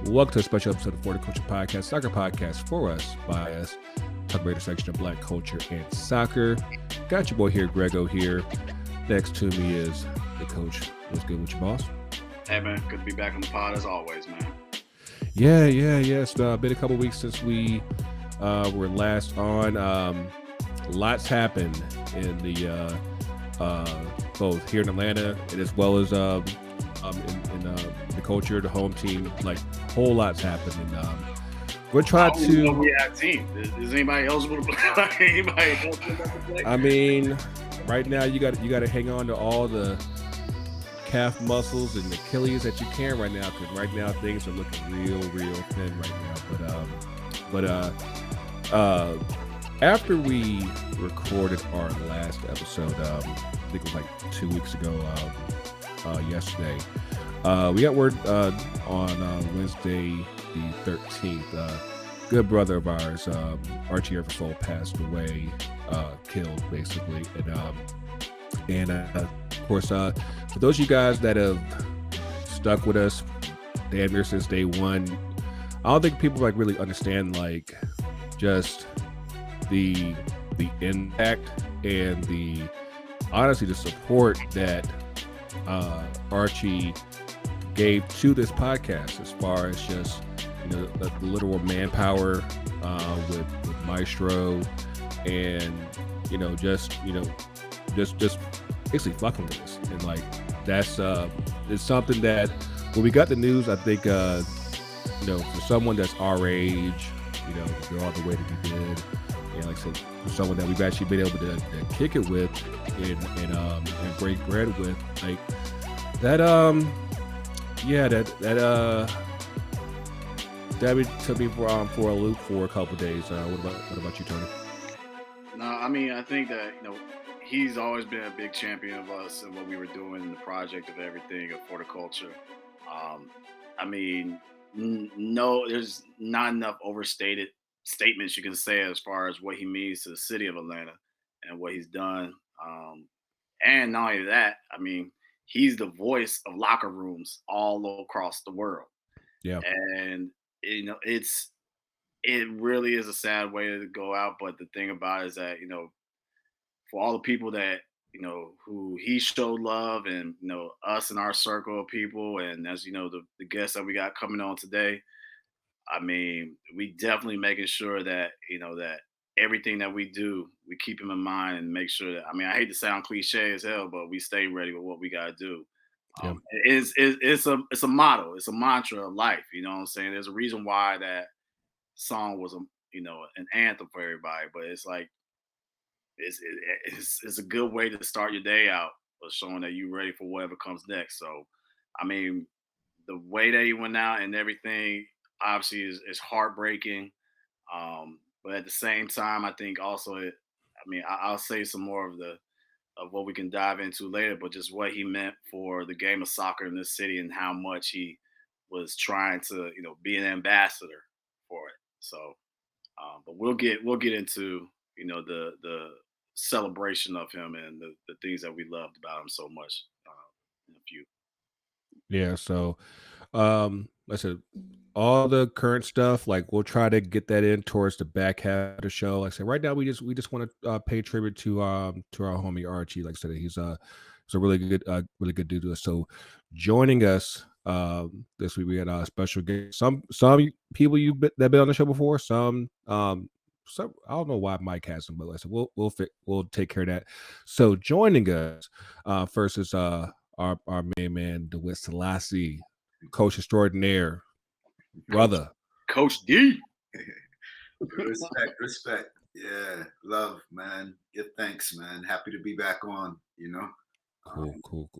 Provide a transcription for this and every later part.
Welcome to a special episode of For the Culture Podcast, soccer podcast for us, by us, talk about the intersection of Black culture and soccer. Got your boy here, Greggo here. Next to me is the coach. What's good with your boss? Hey man, good to be back on the pod as always, man. Yeah. It's been a couple weeks since we were last on. Lots happened in the both here in Atlanta and as well as in the culture, the home team. Like whole lots happened, and we're trying to. We have a team. Is anybody eligible to play? Anybody eligible to play? I mean, right now you got to hang on to all the calf muscles and Achilles that you can right now, because right now things are looking real thin right now. But after we recorded our last episode, I think it was like 2 weeks ago, yesterday, we got word on Wednesday the 13th. Good brother of ours, Archie Eversole, passed away, killed basically, and of course, for those of you guys that have stuck with us damn near since day one, I don't think people like really understand like just the impact and the honestly the support that Archie gave to this podcast, as far as just the literal manpower with Maestro, and just basically fucking with us. And like that's it's something that when we got the news, I think for someone that's our age, to go all the way that he did, and like I said, for someone that we've actually been able to kick it with and break bread with, like that that took me for a loop for a couple days. What about you, Tony? No, I mean, I think that he's always been a big champion of us and what we were doing in the project of everything for the culture. I mean, no, there's not enough overstated statements you can say as far as what he means to the city of Atlanta and what he's done. And not only that, I mean, he's the voice of locker rooms all across the world. Yeah. And it really is a sad way to go out. But the thing about it is that, for all the people that, who he showed love, and, us in our circle of people, and as the guests that we got coming on today, I mean, we definitely making sure that, that everything that we do, we keep him in mind and make sure that, I mean, I hate to sound cliche as hell, but we stay ready with what we got to do. Yeah. It's a motto, it's a mantra of life. You know what I'm saying? There's a reason why that song was an anthem for everybody, but it's like, it's a good way to start your day out, of showing that you're ready for whatever comes next. So, I mean, the way that he went out and everything obviously is heartbreaking. But at the same time, I think also I'll say some more of what we can dive into later, but just what he meant for the game of soccer in this city and how much he was trying to, be an ambassador for it. So, but we'll get into, the celebration of him and the things that we loved about him so much in a few. Yeah. So, like I said, all the current stuff, like we'll try to get that in towards the back half of the show. Like I said, right now we just want to pay tribute to our homie Archie. Like I said, he's a really good dude to us. So joining us this week, we had a special guest. Some people that been on the show before. Some I don't know why Mike has them, but like I said, we'll take care of that. So joining us first is our main man, Dawit Selassie, coach extraordinaire, brother. Coach D. Respect. Yeah, love, man. Give thanks, man. Happy to be back on. Cool.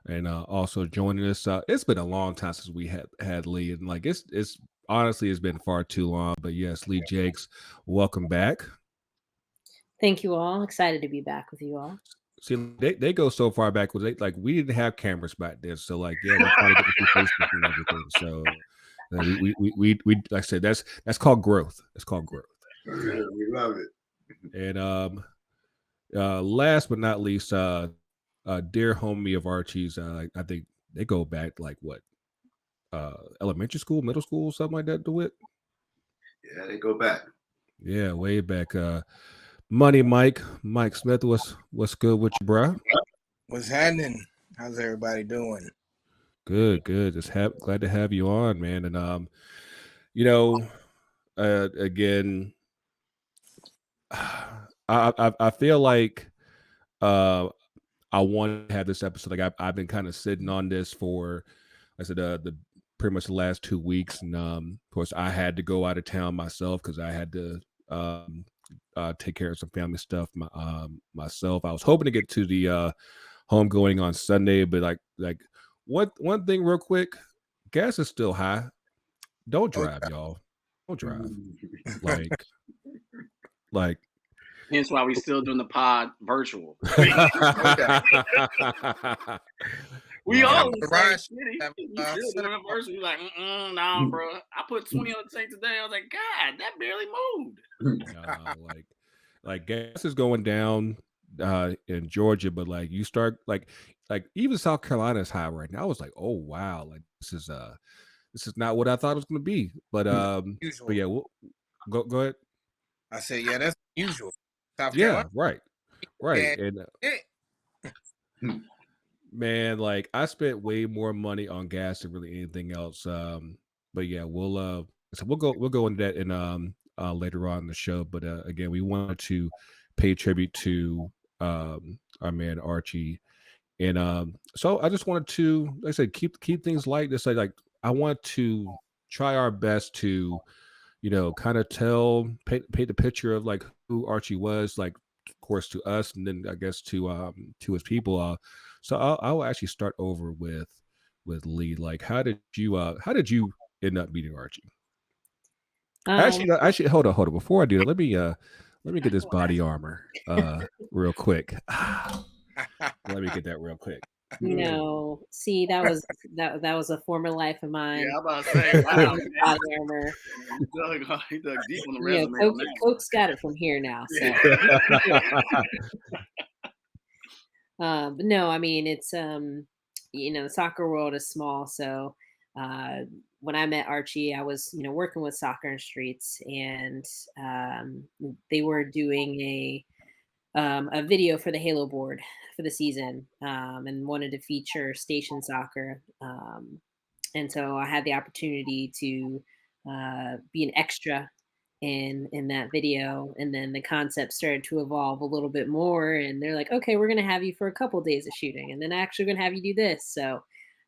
And also joining us, it's been a long time since we had Leigh, and like it's honestly it's been far too long. But yes, Leigh Jakes, welcome back. Thank you all. Excited to be back with you all. See, they go so far back with we didn't have cameras back then, so like we're trying to get the Facebook and everything. So we like I said, that's called growth. It's called growth. Yeah, we love it. And last but not least, dear homie of Archie's, I think they go back like what elementary school, middle school, something like that, DeWitt. Yeah, they go back. Yeah, way back. Money Mike Smith, what's good with you, bruh? What's happening? How's everybody doing? Good. Just glad to have you on, man. And again, I feel like I want to have this episode. Like I've been kind of sitting on this for, I said, the pretty much the last 2 weeks, and of course I had to go out of town myself because I had to take care of some family stuff myself. I was hoping to get to the homegoing on Sunday, but like one thing real quick, gas is still high. Don't drive, y'all. Don't drive. like. Hence why we still doing the pod virtual. We all in the same city. We still doing it virtual. We like, nah, bro. I put 20 on the tank today. I was like, God, that barely moved. Like gas is going down in Georgia, but like you start like even South Carolina is high right now. I was like, oh wow, like this is not what I thought it was going to be. But yeah, we'll, go ahead. I said, yeah, that's usual. South Carolina. Right. And man, like I spent way more money on gas than really anything else. But yeah, we'll go into that in later on in the show. But again, we wanted to pay tribute to our man Archie, and so I just wanted to, like I said, keep things light. Just like I want to try our best to, kind of paint the picture of like who Archie was, like of course to us, and then I guess to his people. So I'll actually start over with Leigh. Like, how did you end up meeting Archie? Actually, hold on. Before I do that, let me get this body armor real quick. Let me get that real quick. See, that was a former life of mine. Yeah, I'm about to say, wow, body armor. He dug deep on the resume. Coke's got it from here now. So. But no, I mean it's the soccer world is small, so when I met Archie, I was working with Soccer and Streets, and they were doing a video for the Halo board for the season, and wanted to feature station soccer, and so I had the opportunity to be an extra in that video, and then the concept started to evolve a little bit more, and they're like, okay, we're going to have you for a couple of days of shooting, and then actually going to have you do this. So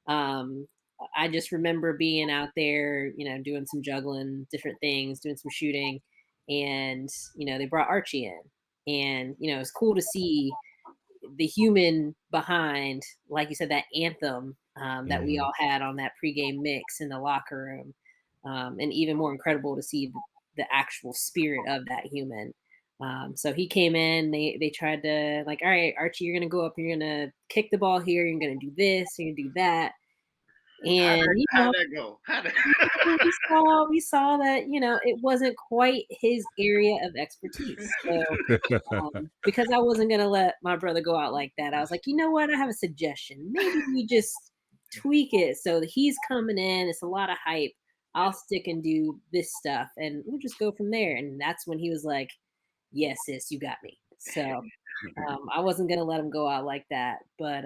I just remember being out there, doing some juggling, different things, doing some shooting, and they brought Archie in, and it's cool to see the human behind, like you said, that anthem that we all had on that pregame mix in the locker room, and even more incredible to see the actual spirit of that human. So he came in, they tried to like, all right, Archie, you're going to go up, you're going to kick the ball here, you're going to do this, you're going to do that. And how did that go? we saw that it wasn't quite his area of expertise. So because I wasn't gonna let my brother go out like that, I was like, you know what? I have a suggestion. Maybe we just tweak it so that he's coming in. It's a lot of hype. I'll stick and do this stuff, and we'll just go from there. And that's when he was like, "Yes, sis, you got me." So. I wasn't gonna let him go out like that, but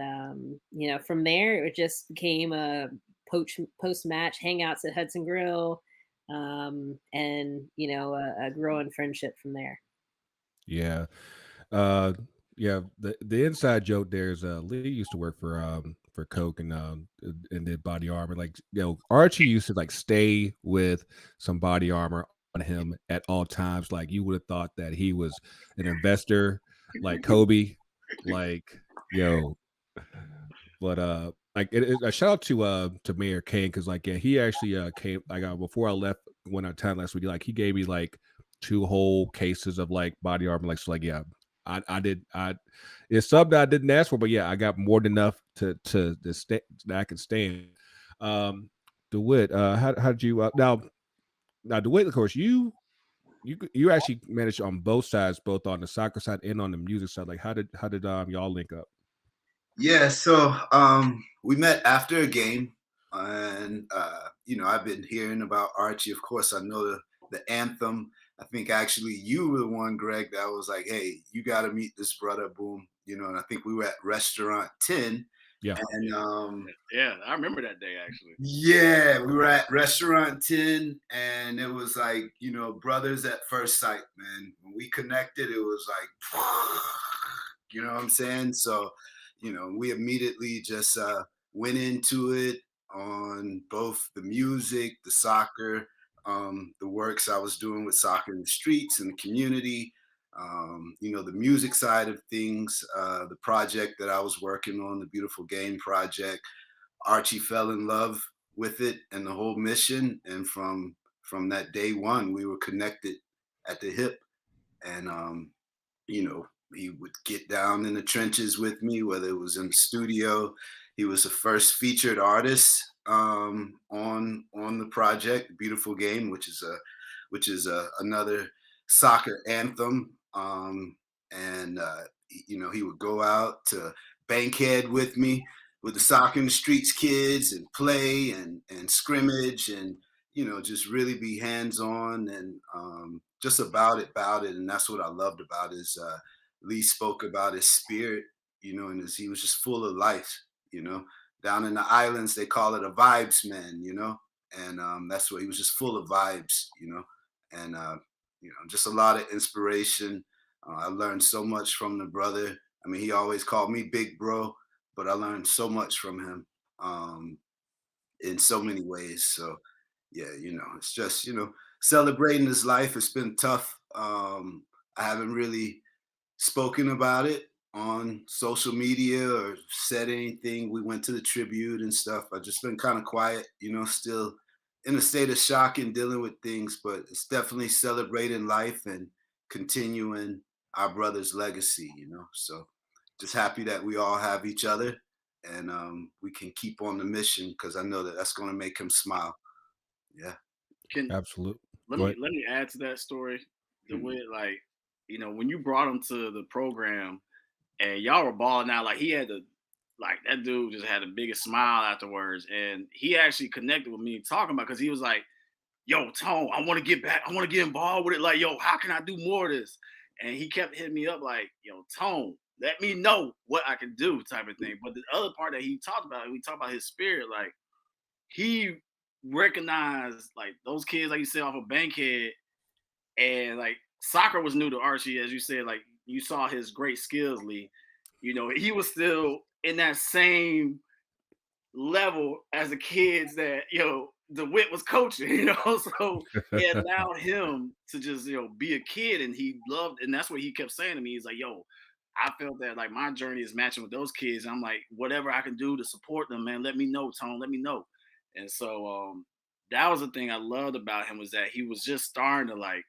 from there it just became a post-match hangouts at Hudson Grill, and a growing friendship from there. Yeah, the inside joke there is Leigh used to work for Coke and did body armor. Like Archie used to like stay with some body armor on him at all times. Like you would have thought that he was an investor. Like Kobe, like but like a shout out to Mayor Kane, because like he actually came before I left one time last week. Like he gave me like 2 whole cases of like body armor. Like so, like it's something I didn't ask for, but yeah, I got more than enough to stay that I can stand. DeWitt, how did you now DeWitt? Of course, you actually managed on both sides, both on the soccer side and on the music side. Like how did y'all link up? Yeah, so we met after a game, and man. I've been hearing about Archie. Of course, I know the anthem. I think actually you were the one, Greg, that was like, hey, you got to meet this brother, boom. And I think we were at Restaurant 10. Yeah. And yeah, I remember that day actually. yeah, we were at Restaurant 10, and it was like, brothers at first sight, man. When we connected, it was like, you know what I'm saying? So, we immediately just went into it on both the music, the soccer, the works I was doing with Soccer in the Streets and the community, the music side of things, the project that I was working on, the Beautiful Game Project. Archie fell in love with it and the whole mission, and from that day one, we were connected at the hip. And he would get down in the trenches with me, whether it was in the studio. He was the first featured artist on the project, Beautiful Game, which is another soccer anthem. And he would go out to Bankhead with me, with the Soccer in the Streets kids, and play and scrimmage, and just really be hands-on, and just about it. And that's what I loved about his Leigh spoke about his spirit, and he was just full of life. Down in the islands they call it a vibes man, and that's what he was, just full of vibes, and just a lot of inspiration. I learned so much from the brother. I mean, he always called me big bro, but I learned so much from him in so many ways. So yeah, it's just, celebrating his life. It's been tough. I haven't really spoken about it on social media or said anything. We went to the tribute and stuff. I've just been kind of quiet, still in a state of shock and dealing with things, but it's definitely celebrating life and continuing our brother's legacy, So just happy that we all have each other, and we can keep on the mission, because I know that that's going to make him smile. Yeah. Absolutely. Let me add to that story. The way, like, when you brought him to the program and y'all were balling out, like, he had that dude just had the biggest smile afterwards, and he actually connected with me talking about, because he was like, yo, Tone, I want to get back. I want to get involved with it. Like, yo, how can I do more of this? And he kept hitting me up like, yo, Tone, let me know what I can do, type of thing. But the other part that he talked about, we talked about his spirit, like, he recognized, like, those kids, like you said, off of Bankhead, and like soccer was new to Archie, as you said, like you saw his great skills, Leigh. He was still in that same level as the kids that DeWitt was coaching, so it allowed him to just be a kid, and he loved, and that's what he kept saying to me. He's like, yo, I felt that like my journey is matching with those kids. I'm like, whatever I can do to support them, man, let me know, Tone, let me know. And so that was the thing I loved about him, was that he was just starting to, like,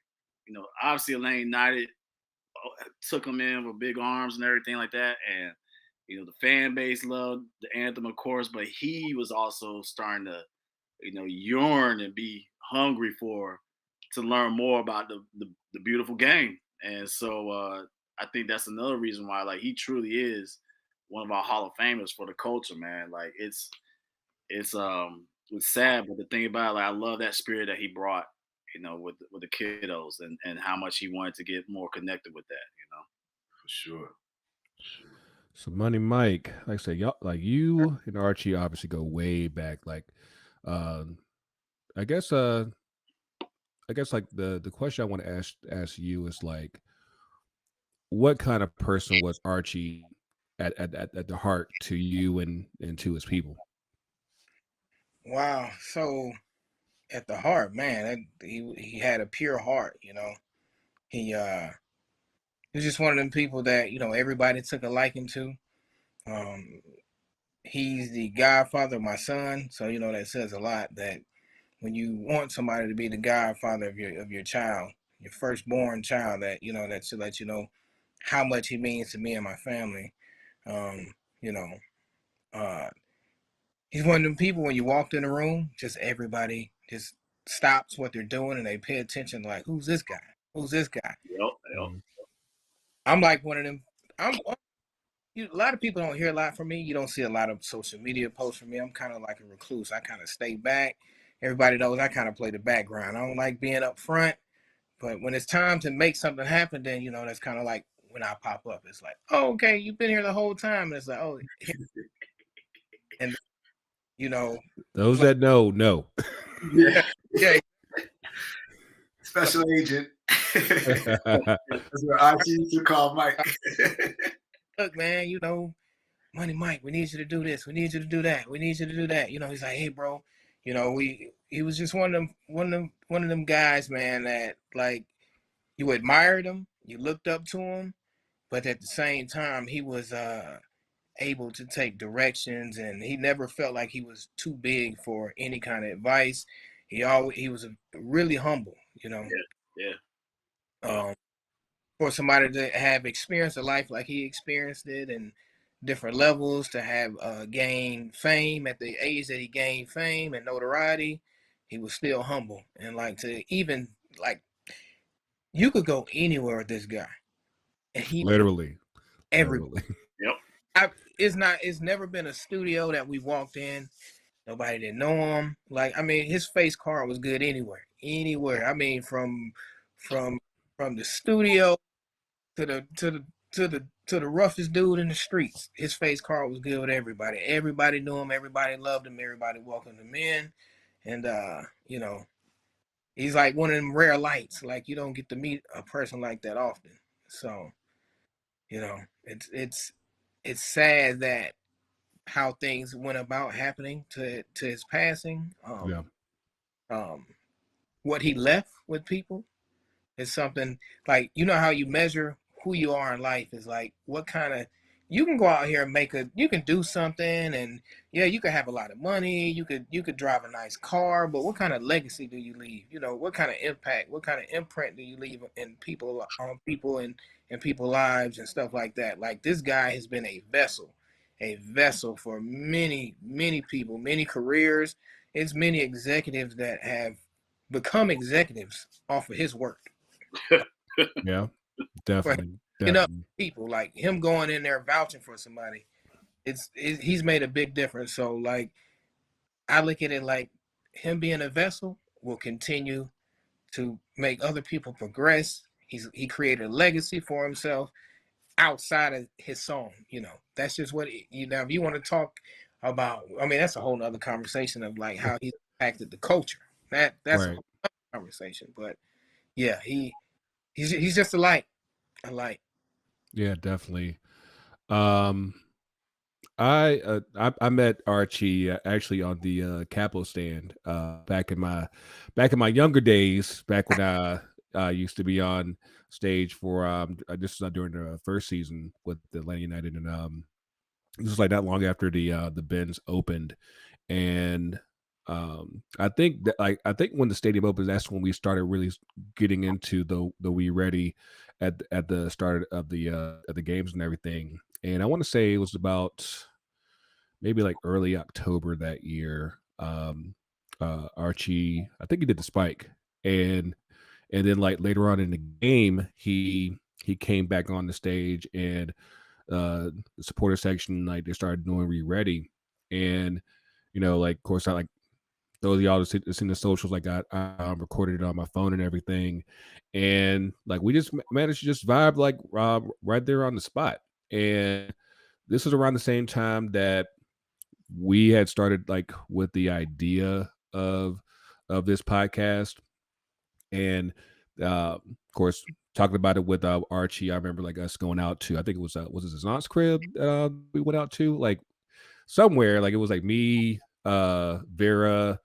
obviously Atlanta United took him in with big arms and everything like that, and the fan base loved the anthem, of course, but he was also starting to yearn and be hungry to learn more about the beautiful game. And so I think that's another reason why, like, he truly is one of our Hall of Famers for the culture, man. Like, it's sad, but the thing about it, like, I love that spirit that he brought, with the kiddos, and how much he wanted to get more connected with that. For sure. So Money Mike, like I said, y'all, like you and Archie obviously go way back. Like, I guess like the question I want to ask you is, like, what kind of person was Archie at the heart to you and to his people? Wow. So at the heart, man, he had a pure heart, He was just one of them people that, everybody took a liking to. He's the godfather of my son, so that says a lot, that when you want somebody to be the godfather of your child, your firstborn child, that that should let you know how much he means to me and my family. You know, uh, he's one of them people, when you walked in the room, just everybody just stops what they're doing and they pay attention, like, who's this guy? Who's this guy? Yep. Mhm. I'm like one of them. a lot of people don't hear a lot from me. You don't see a lot of social media posts from me. I'm kind of like a recluse. I kind of stay back. Everybody knows I kind of play the background. I don't like being up front, but when it's time to make something happen, then that's kind of like when I pop up. It's like, oh, okay, you've been here the whole time. And it's like, oh, and those that know. Yeah. yeah. Special agent. That's what Archie used to call Mike. Look, man, Money Mike, we need you to do this. We need you to do that. We need you to do that. He's like, hey, bro. He was just one of them guys, man, that like you admired him, you looked up to him, but at the same time, he was able to take directions, and he never felt like he was too big for any kind of advice. He was really humble, Yeah. For somebody to have experienced a life like he experienced it and different levels, to have gained fame at the age that he gained fame and notoriety, he was still humble. And like to even like you could go anywhere with this guy, and he Literally. everywhere. Yep. It's never been a studio that we walked in, nobody didn't know him. Like, I mean, his face card was good anywhere. I mean, from the studio to the roughest dude in the streets, his face card was good with everybody. Everybody knew him. Everybody loved him. Everybody welcomed him in, and he's like one of them rare lights. Like, you don't get to meet a person like that often. So, it's sad that how things went about happening to his passing. What he left with people is something like, how you measure who you are in life is like what kind of, you can go out here and you can do something, and yeah, you could have a lot of money, you could drive a nice car, but what kind of legacy do you leave? What kind of impact, what kind of imprint do you leave in people, on people and people's lives and stuff like that? Like, this guy has been a vessel for many, many people, many careers. It's many executives that have become executives off of his work. Yeah, definitely. People like him going in there vouching for somebody, he's made a big difference. So like, I look at it like him being a vessel will continue to make other people progress. He created a legacy for himself outside of his song. That's just what if you want to talk about, I mean, that's a whole nother conversation of like how he impacted the culture. That's right. A whole other conversation. But yeah, he's just a light. Yeah, definitely. I met Archie actually on the Capo stand back in my younger days, back when I used to be on stage for this was during the first season with the Atlanta United, and this was like not long after the Benz opened, and I think that I think when the stadium opened, that's when we started really getting into the We Ready at the start of the games and everything. And I want to say it was about maybe like early October that year. Archie, I think he did the spike, and then like later on in the game, he came back on the stage, and the supporter section, like, they started doing We Ready, and like, of course, I like those of y'all that's in the socials, like I recorded it on my phone and everything, and like we just managed to just vibe like right there on the spot. And this was around the same time that we had started like with the idea of this podcast, and of course talking about it with Archie. I remember like us going out to, I think it was his aunt's crib we went out to, like somewhere, like it was like me, Vera,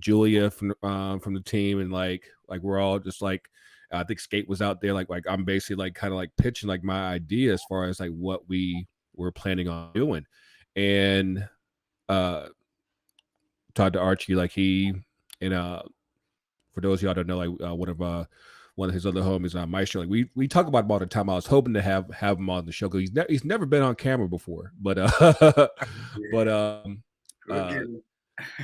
Julia from the team, and like we're all just like, I think Skate was out there, like I'm basically like kind of like pitching like my idea as far as like what we were planning on doing, and talked to Archie, like he, and for those of y'all that know, like one of his other homies, Maestro, like we talk about him all the time. I was hoping to have him on the show because he's never been on camera before, but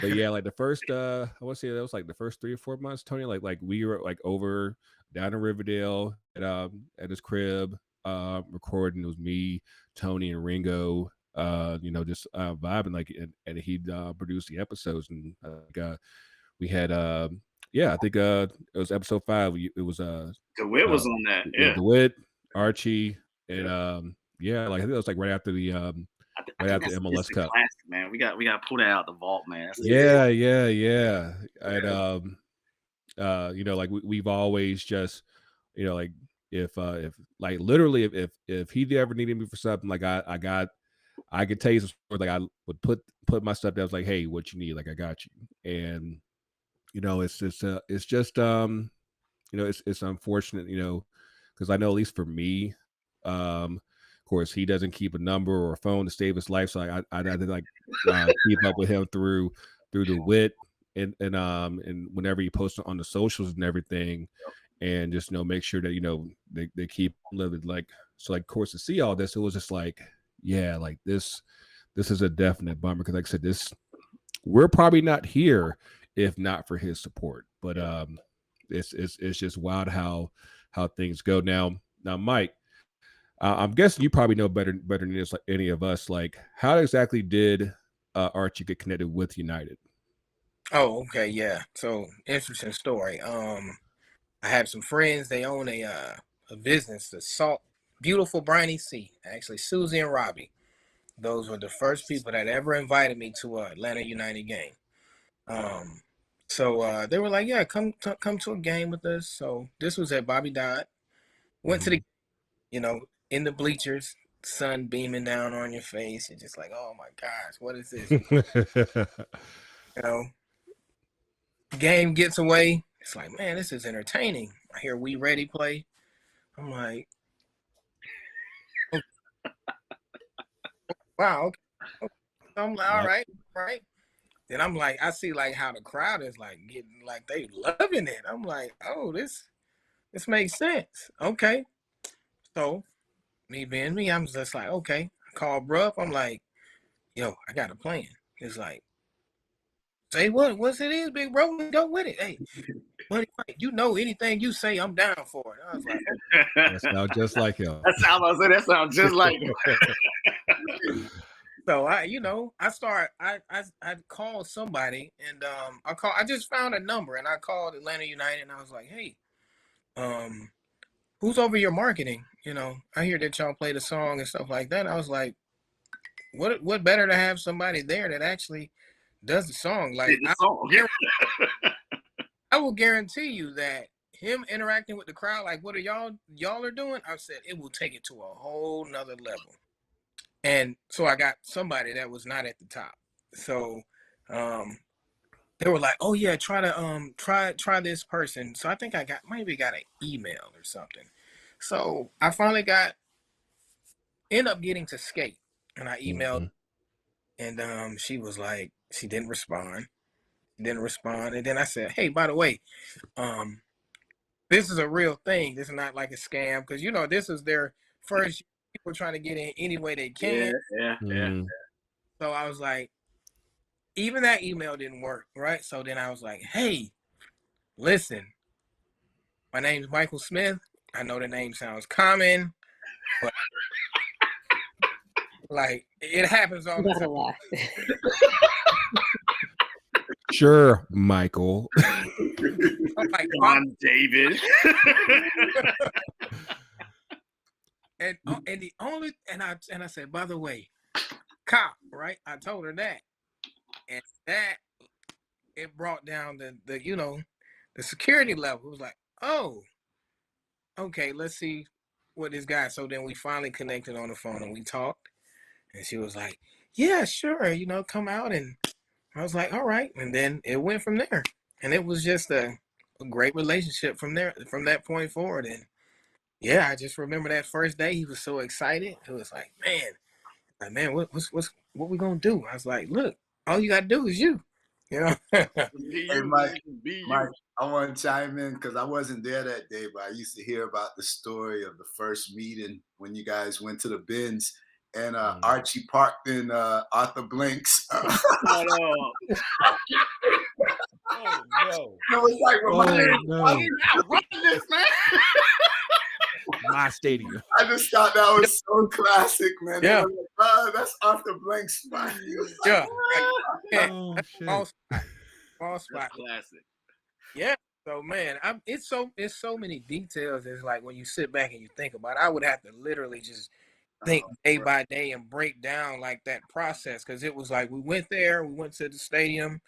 but yeah, like the first I want to say that was like the first 3 or 4 months, Tony, like we were like over down in Riverdale at his crib, recording. It was me, Tony, and Ringo. Just vibing like, and he produced the episodes, and we had I think it was episode 5. It was Dawit was on that. Yeah. Dawit, Archie, and like I think it was like right after the I right think after the that's MLS Cup. Classic, man. We got to pull that out the vault, man. Yeah. And like we've always just, like if like literally if he ever needed me for something, like I could tell you some stories, like I would put my stuff down. I was like, hey, what you need? Like I got you. And it's just it's unfortunate, because I know at least for me, of course, he doesn't keep a number or a phone to save his life, so I had to like keep up with him through the wit and whenever he posts on the socials and everything, and just make sure that they keep living. Like, so like, of course, to see all this, it was just like, yeah, like this is a definite bummer, because like I said, we're probably not here if not for his support. But it's just wild how things go now. Mike, I'm guessing you probably know better than this, like any of us. Like, how exactly did Archie get connected with United? Oh, okay, yeah. So interesting story. I had some friends. They own a business, the Salt, beautiful briny sea. Actually, Susie and Robbie. Those were the first people that ever invited me to an Atlanta United game. So they were like, yeah, come to a game with us. So this was at Bobby Dodd. Went to the, in the bleachers, sun beaming down on your face. You're just like, oh my gosh, what is this? Game gets away. It's like, man, this is entertaining. I hear We Ready play. I'm like, wow, okay. I'm like, all right. Then I'm like, I see like how the crowd is like getting, like they loving it. I'm like, oh, this makes sense. Okay. So me being me, I'm just like, okay. I call bruh. I'm like, yo, I got a plan. It's like, say what's it is, big bro. Go with it. Hey, buddy, anything you say, I'm down for it. I was like, that sounds just like him. That sounds just like him. So I called somebody, and I just found a number, and I called Atlanta United, and I was like, hey, who's over your marketing? I hear that y'all play the song and stuff like that. I was like, what better to have somebody there that actually does the song? Like, I will guarantee you that him interacting with the crowd, like what are y'all are doing, I said it will take it to a whole nother level. And so I got somebody that was not at the top. So they were like, oh yeah, try this person. So I think I maybe got an email or something. So I finally end up getting to Skate, and I emailed, and she was like, she didn't respond. And then I said, hey, by the way, this is a real thing. This is not like a scam, because this is their first people trying to get in any way they can. Yeah. So I was like, even that email didn't work, right? So then I was like, hey, listen, my name's Michael Smith. I know the name sounds common, but like it happens all the time. Sure, Michael. I'm like, I'm David. And I said, by the way, cop, right? I told her that, and that it brought down the security level. It was like, oh, okay, let's see what this guy. So then we finally connected on the phone and we talked, and she was like, yeah, sure, come out. And I was like, all right, and then it went from there, and it was just a great relationship from that point forward. And yeah, I just remember that first day, he was so excited. It was like, man, what we gonna do? I was like, look, all you gotta do is you. Hey, Mike, I want to chime in because I wasn't there that day, but I used to hear about the story of the first meeting when you guys went to the bins and Archie parked in Arthur Blink's. Oh no! It was like, this, man. my stadium. I just thought that was so classic, man. Yeah. They were like, oh, that's Arthur Blank's spot. He was like, Yeah. Oh shit. Ball spot. That's classic. Yeah. So man, it's so many details. It's like when you sit back and you think about it, I would have to literally just think day by day and break down like that process, because it was like we went there, we went to the stadium,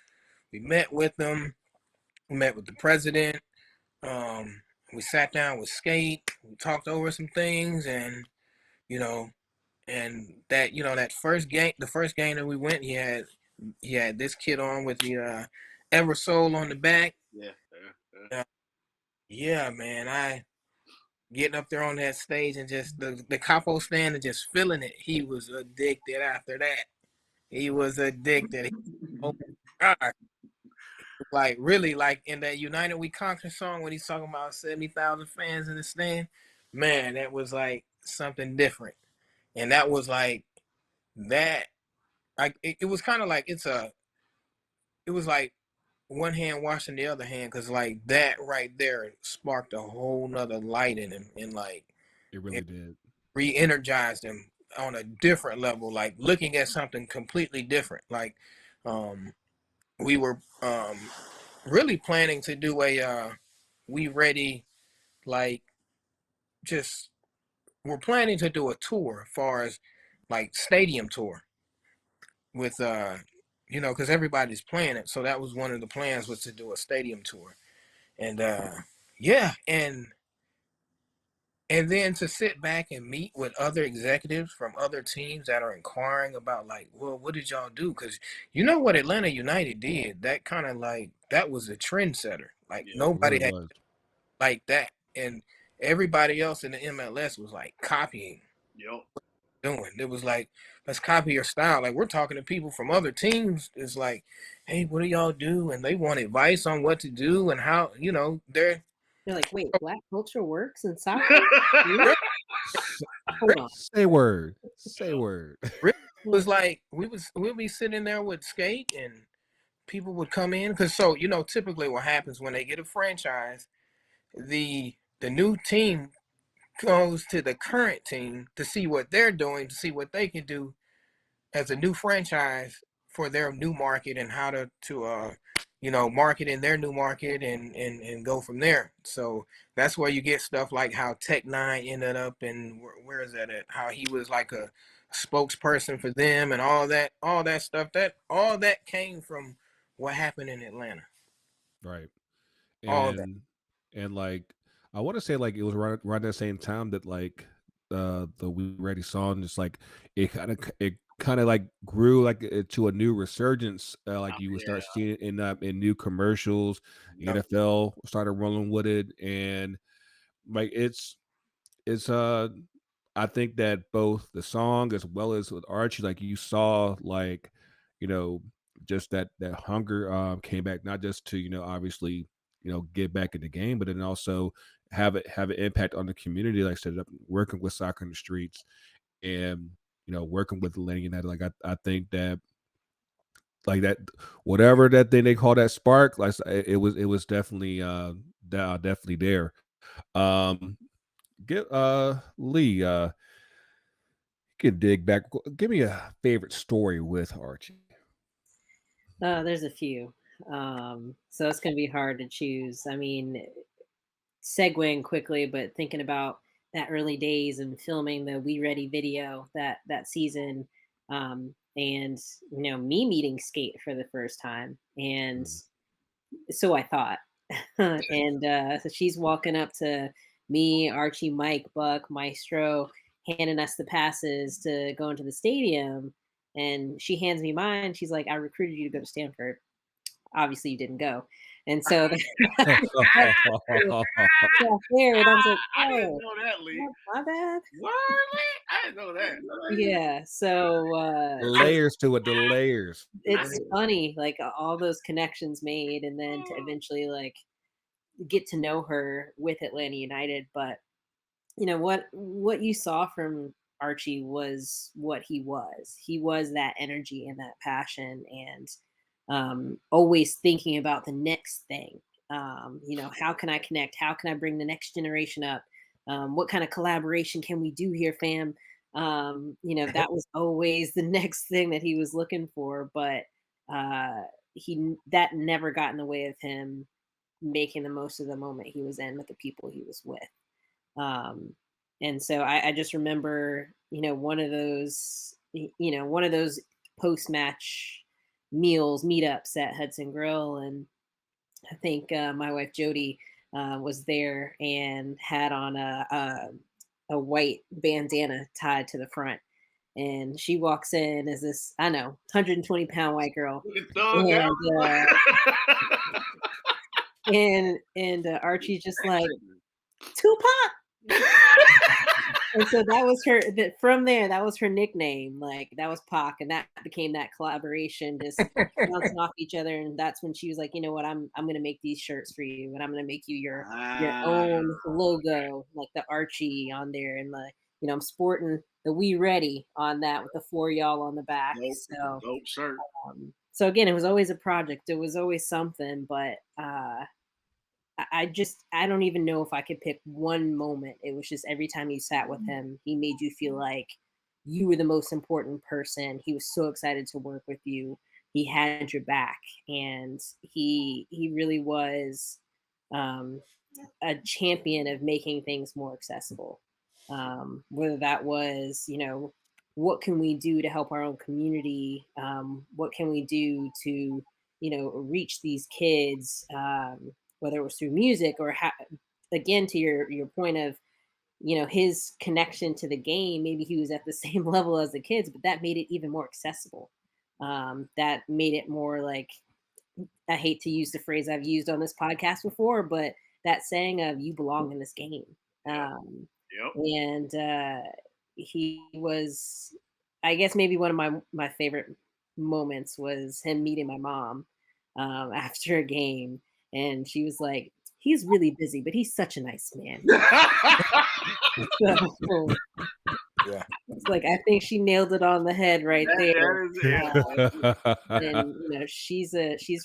we met with them, we met with the president, we sat down with Skate, we talked over some things, and you know, and that that first game, the first game that we went, he had this kid on with the Eversole on the back. Yeah, man, I getting up there on that stage and just the capo stand and just feeling it. He was addicted after that. He was addicted. Oh my God. Like really, like in that United We Conquer song when he's talking about 70,000 fans in the stand, man, that was like something different. And that was like that. Like it was kind of like it was like one hand washing the other hand, because like that right there sparked a whole nother light in him, and like It really did. re-energized him on a different level, like looking at something completely different. Like we were really planning to do a we ready, like just we're planning to do a tour as far as like stadium tour with because everybody's playing it, so that was one of the plans, was to do a stadium tour. And yeah, and then to sit back and meet with other executives from other teams that are inquiring about, like, well, what did y'all do? Because what Atlanta United did, that kind of like, that was a trendsetter. Like nobody Really had was. like that. And everybody else in the MLS was like copying. Doing. It was like, let's copy your style. Like we're talking to people from other teams. It's like, hey, what do y'all do? And they want advice on what to do and how, they're like, wait, black culture works in soccer? Hold on. Say word. Say word. It was like we'll be sitting there with Skate, and people would come in, because typically what happens when they get a franchise, the new team goes to the current team to see what they're doing, to see what they can do as a new franchise for their new market, and how to market in their new market, and go from there. So that's where you get stuff like how Tech9 ended up, and where is that at? How he was like a spokesperson for them, and all that stuff. All that came from what happened in Atlanta. Right. All that. And like I want to say like it was around that same time that like the We Ready song, just like it kind of like grew like to a new resurgence. Like you would start seeing it in new commercials. The NFL started rolling with it, and like it's I think that both the song as well as with Archie, like you saw like you know just that hunger came back, not just to obviously get back in the game, but then also have an impact on the community, like I said, working with soccer in the streets, and working with the Atlanta United. Like I think that like that whatever that thing they call that spark, like it was definitely definitely there. um Get Leigh, you can dig back. Give me a favorite story with Archie. There's a few. So it's going to be hard to choose. I mean, segueing quickly, but thinking about that early days and filming the We Ready video that season, and me meeting Skate for the first time, and so I thought, and so she's walking up to me, Archie, Mike, Buck, Maestro, handing us the passes to go into the stadium, and she hands me mine. She's like, "I recruited you to go to Stanford. Obviously, you didn't go." And so there, and I was like, I didn't "Oh, know that, Leigh. my bad." What, Leigh? I didn't know that. Yeah. So The layers to it, the layers. it's funny, like all those connections made, and then to eventually like get to know her with Atlanta United. But what you saw from Archie was what he was. He was that energy and that passion, and always thinking about the next thing. How can I connect? How can I bring the next generation up? What kind of collaboration can we do here, fam? That was always the next thing that he was looking for, but that never got in the way of him making the most of the moment he was in with the people he was with. And so I just remember, one of those post match meetups at Hudson Grill, and I think my wife Jody was there and had on a white bandana tied to the front. And she walks in as this, 120-pound white girl. And Archie's just like, Tupac. And so that was from there, that was her nickname. Like, that was Pac, and that became that collaboration, just bouncing off each other. And that's when she was like, you know what, I'm gonna make these shirts for you, and I'm gonna make you your own logo, like the Archie on there, and I'm sporting the "We Ready" on that with the 4 y'all on the back. Dope shirt. So again, it was always a project. It was always something, but I don't even know if I could pick one moment. It was just every time you sat with him, he made you feel like you were the most important person. He was so excited to work with you. He had your back, and he really was a champion of making things more accessible. Whether that was, what can we do to help our own community? What can we do to, reach these kids? Whether it was through music or again, to your point of, his connection to the game, maybe he was at the same level as the kids, but that made it even more accessible. That made it more like, I hate to use the phrase I've used on this podcast before, but that saying of "you belong in this game." And he was, I guess, maybe one of my favorite moments was him meeting my mom after a game, and she was like, "He's really busy, but he's such a nice man." So, Yeah. it's like, I think she nailed it on the head right there. And she's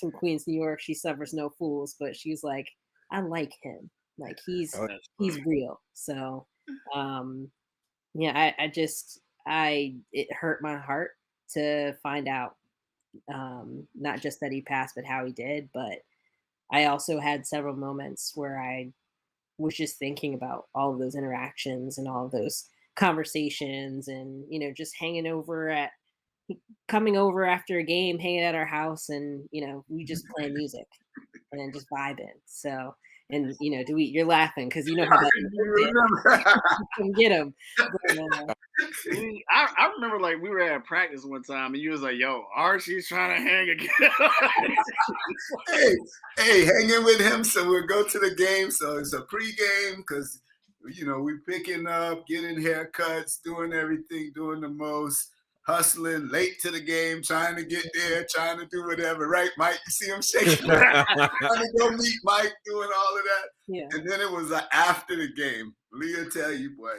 from Queens, New York. She suffers no fools, but she's like, I like him. Like, he's real. So, it hurt my heart to find out, not just that he passed, but how he did. But I also had several moments where I was just thinking about all of those interactions and all of those conversations, and just coming over after a game, hanging at our house, and we just playing music and just vibing. So, and Dawit, you're laughing because you know how that can get him. I remember, like, we were at practice one time, and you was like, "Yo, Archie's trying to hang again." hey, hanging with him, so we'll go to the game. So it's a pregame because we picking up, getting haircuts, doing everything, doing the most, hustling, late to the game, trying to get there, trying to do whatever, right, Mike? You see him shaking, trying to go meet Mike, doing all of that. Yeah. And then it was after the game. Leigh will tell you, boy,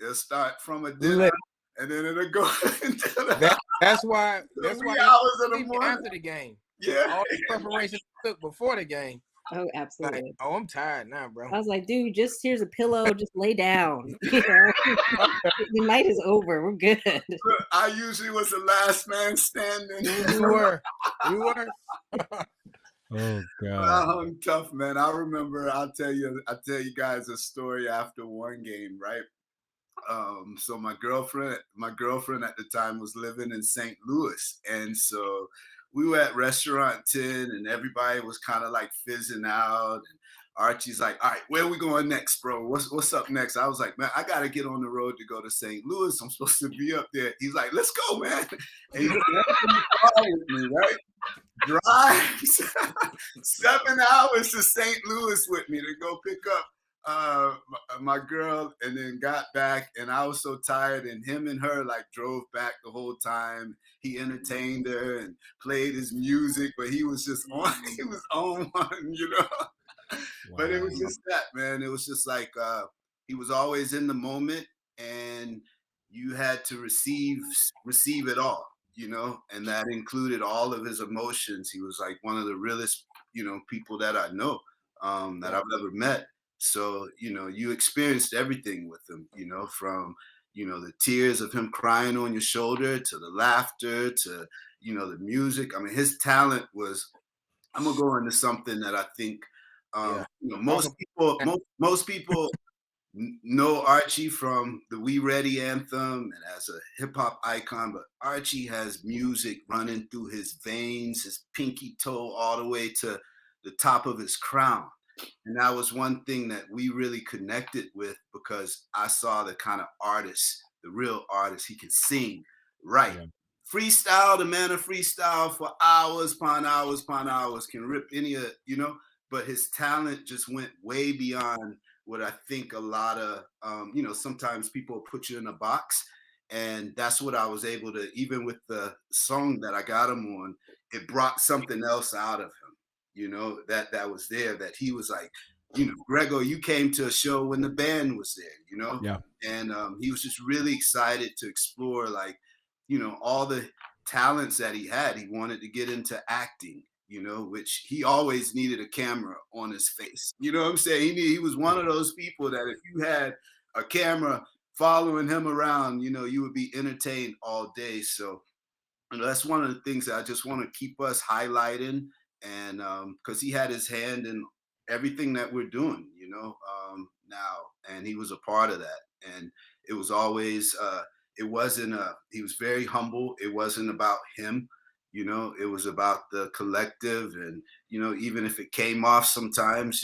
it'll start from a dinner, and then it'll go into that's why 3 hours of the morning after the game. Yeah, all the preparation took before the game. Oh, absolutely. Like, I'm tired now, bro. I was like, dude, here's a pillow, just lay down. The night is over. We're good. I usually was the last man standing. You were. Oh God! I hung tough, man. I remember. I'll tell you guys a story after one game, right? So my girlfriend at the time was living in St. Louis, and so we were at Restaurant 10, and everybody was kind of like fizzing out. And Archie's like, "All right, where are we going next, bro? What's up next?" I was like, "Man, I gotta get on the road to go to St. Louis. I'm supposed to be up there." He's like, "Let's go, man." And he's with me, right? Drives 7 hours to St. Louis with me to go pick up my girl, and then got back, and I was so tired, and him and her like drove back the whole time. He entertained her and played his music, but he was just on one, Wow. But it was just that, man. It was just like he was always in the moment, and you had to receive it all, and that included all of his emotions. He was like one of the realest, people that I know, that I've ever met. So, you experienced everything with him, from, the tears of him crying on your shoulder to the laughter to, the music. I mean, his talent was, I'm gonna go into something that I think, Yeah. most people know Archie from the We Ready anthem and as a hip hop icon, but Archie has music running through his veins, his pinky toe all the way to the top of his crown. And that was one thing that we really connected with because I saw the kind of artist, the real artist. He could sing, right? Yeah. Freestyle, the man of freestyle for hours upon hours upon hours, can rip any of, but his talent just went way beyond what I think a lot of, sometimes people put you in a box. And that's what I was able to, even with the song that I got him on, it brought something else out of him, that was there, that he was like, Greggo, you came to a show when the band was there, Yeah. and he was just really excited to explore, like, all the talents that he had. He wanted to get into acting, which he always needed a camera on his face. You know what I'm saying? He was one of those people that if you had a camera following him around, you would be entertained all day. So, that's one of the things that I just want to keep us highlighting. And because he had his hand in everything that we're doing, now, and he was a part of that. And it was always, it wasn't, he was very humble. It wasn't about him, it was about the collective. And, even if it came off sometimes,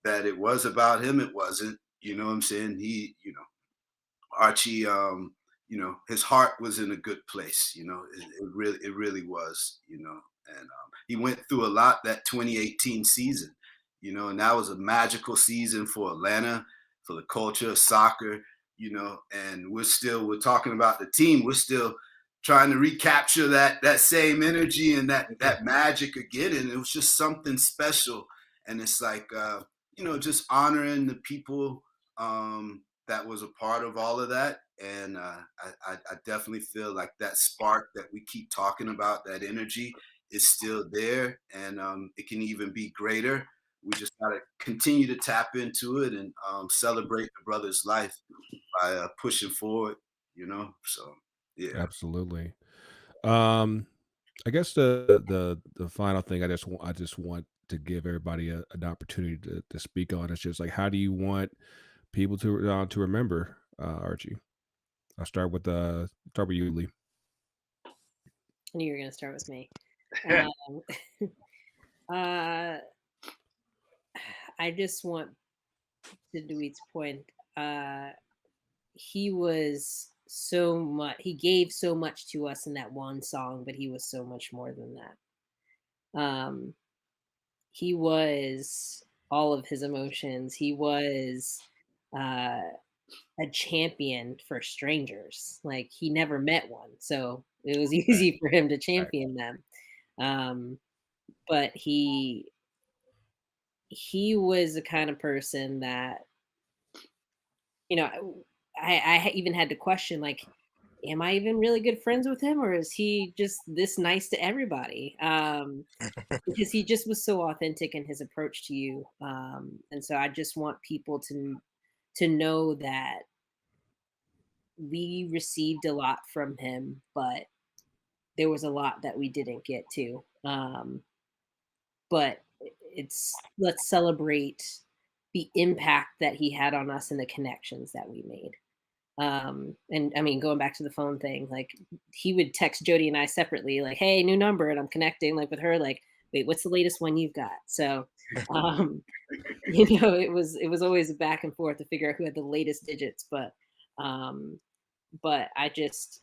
that it was about him, it wasn't, what I'm saying? He, Archie, his heart was in a good place. It really was. And he went through a lot that 2018 season. And that was a magical season for Atlanta, for the culture of soccer. And we're talking about the team. We're still trying to recapture that same energy and that magic again. And it was just something special. And it's like, just honoring the people that was a part of all of that. And I definitely feel like that spark that we keep talking about, that energy is still there, and it can even be greater. We just got to continue to tap into it and celebrate the brother's life by pushing forward, So, yeah. Absolutely. I guess the final thing I just want to give everybody an opportunity to speak on is just like, how do you want people to remember Archie? I'll start with you, Leigh. I knew you were going to start with me. I just want, to Dawit's point, he was so much, he gave so much to us in that one song, but he was so much more than that. He was all of his emotions. He was a champion for strangers. Like, he never met one, so it was easy for him to champion them. But he was the kind of person that, I even had to question, like, am I even really good friends with him, or is he just this nice to everybody? Because he just was so authentic in his approach to you. And so I just want people to know that we received a lot from him, but there was a lot that we didn't get to. But let's celebrate the impact that he had on us and the connections that we made. And I mean, going back to the phone thing, like, he would text Jody and I separately, like, hey, new number, and I'm connecting, like, with her, like, wait, what's the latest one you've got? So it was always a back and forth to figure out who had the latest digits. But I just,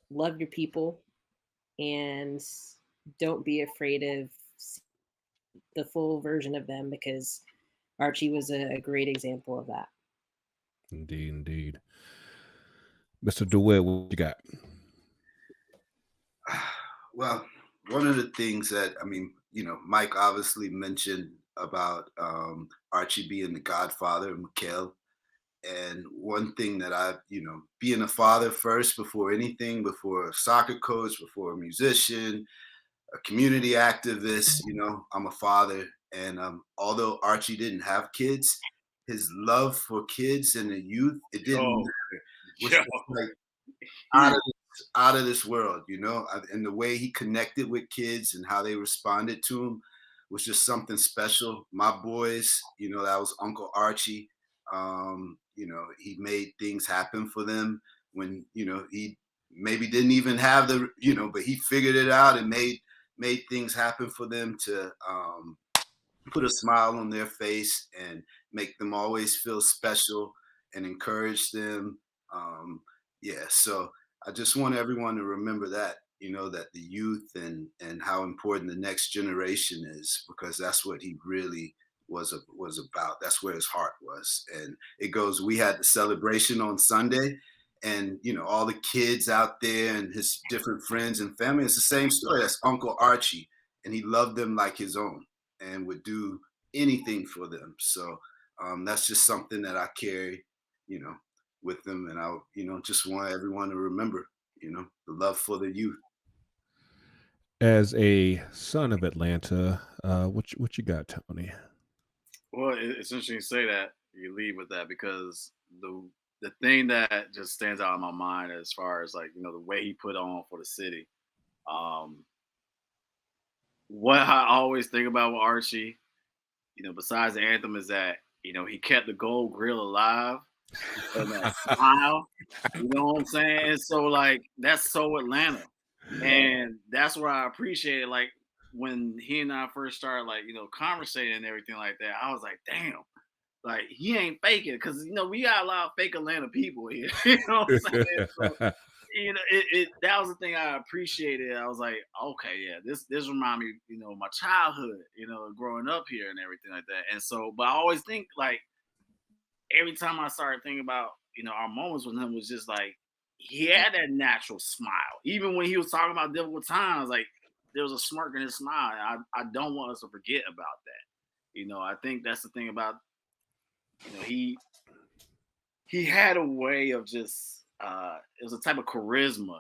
love your people, and don't be afraid of the full version of them, because Archie was a great example of that. Indeed. Mr. Dawit, what you got? Well, one of the things that, Mike obviously mentioned about Archie being the godfather of Mikhail. And one thing that being a father first before anything, before a soccer coach, before a musician, a community activist, I'm a father. And although Archie didn't have kids, his love for kids and the youth, it didn't matter. Was just like out of this world, you know. And the way he connected with kids and how they responded to him was just something special. My boys, you know, that was Uncle Archie. You know, he made things happen for them when, you know, he maybe didn't even have the, you know, but he figured it out and made things happen for them to put a smile on their face and make them always feel special and encourage them. Yeah, so I just want everyone to remember that, you know, that the youth and how important the next generation is, because that's what he really was about. That's where his heart was. And it goes, we had the celebration on Sunday, and you know, all the kids out there and his different friends and family, it's the same story. That's Uncle Archie, and he loved them like his own and would do anything for them. So that's just something that I carry, you know, with them. And I, you know, just want everyone to remember, you know, the love for the youth. As a son of Atlanta, what you got, Tony? Well, it's interesting you say that. You lead with that because the thing that just stands out in my mind as far as like, you know, the way he put on for the city. Um, what I always think about with Archie, you know, besides the anthem, is that, you know, he kept the gold grill alive and that smile. You know what I'm saying? And so like that's so Atlanta. And that's what I appreciated. Like when he and I first started like, you know, conversating and everything like that, I was like, damn, like he ain't faking it. Cause you know, we got a lot of fake Atlanta people here. You know what I'm saying? So, you know, it that was the thing I appreciated. I was like, okay, yeah, this remind me, you know, my childhood, you know, growing up here and everything like that. And so, but I always think like every time I started thinking about, you know, our moments with him was just like he had that natural smile. Even when he was talking about difficult times, like there was a smirk in his smile. I don't want us to forget about that. You know, I think that's the thing about, you know, he had a way of just it was a type of charisma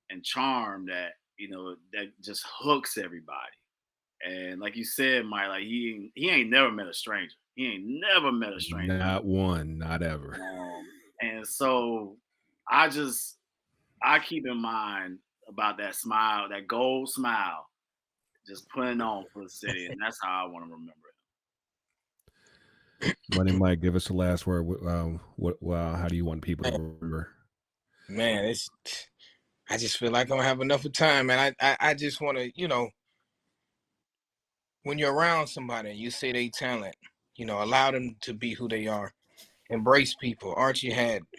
and charm that, you know, that just hooks everybody. And like you said, Mike, like he ain't never met a stranger. He ain't never met a stranger. Not one, not ever. And so I just I keep in mind about that smile, that gold smile, just putting on for the city, and that's how I want to remember it. Money Mike, give us the last word. How do you want people to remember? Man, I just feel like I don't have enough of time, man. I just want to, you know, when you're around somebody and you see their talent, you know, allow them to be who they are. Embrace people. Archie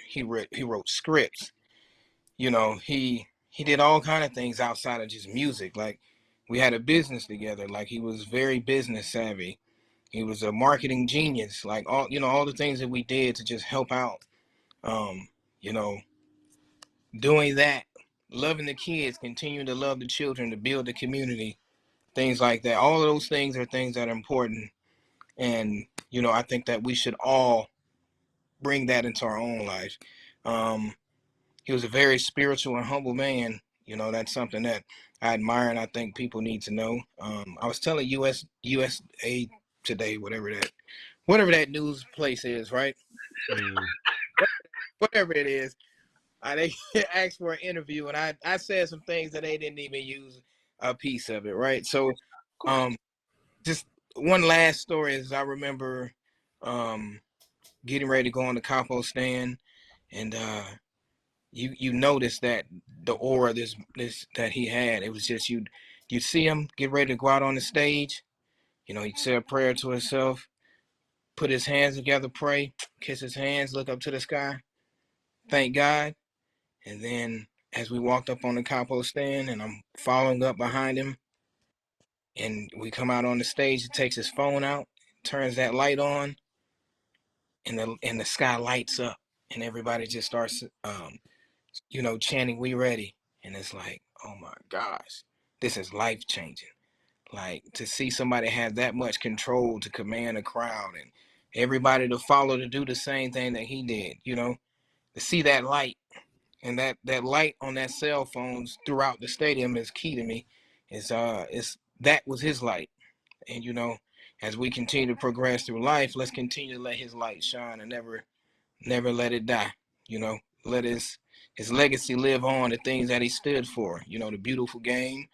he wrote scripts. You know, he did all kind of things outside of just music. Like we had a business together. Like he was very business savvy. He was a marketing genius. Like all, you know, all the things that we did to just help out. You know, doing that, loving the kids, continuing to love the children, to build the community, things like that. All of those things are things that are important. And, you know, I think that we should all bring that into our own life. He was a very spiritual and humble man. You know, that's something that I admire and I think people need to know. I was telling USA Today, whatever that news place is, right? Whatever it is, they asked for an interview, and I said some things that they didn't even use a piece of it, right? So, just one last story is I remember getting ready to go on the capo stand, and you notice that the aura this that he had, it was just you see him get ready to go out on the stage, you know, he'd say a prayer to himself, put his hands together, pray, kiss his hands, look up to the sky, thank God. And then as we walked up on the capo stand and I'm following up behind him and we come out on the stage, he takes his phone out, turns that light on, and the sky lights up and everybody just starts you know, chanting, "We ready." And it's like, oh my gosh, this is life changing. Like to see somebody have that much control to command a crowd and everybody to follow to do the same thing that he did, you know, to see that light and that light on that cell phones throughout the stadium is key to me. It's that was his light. And you know, as we continue to progress through life, let's continue to let his light shine and never let it die. Let his legacy live on, the things that he stood for. The beautiful game,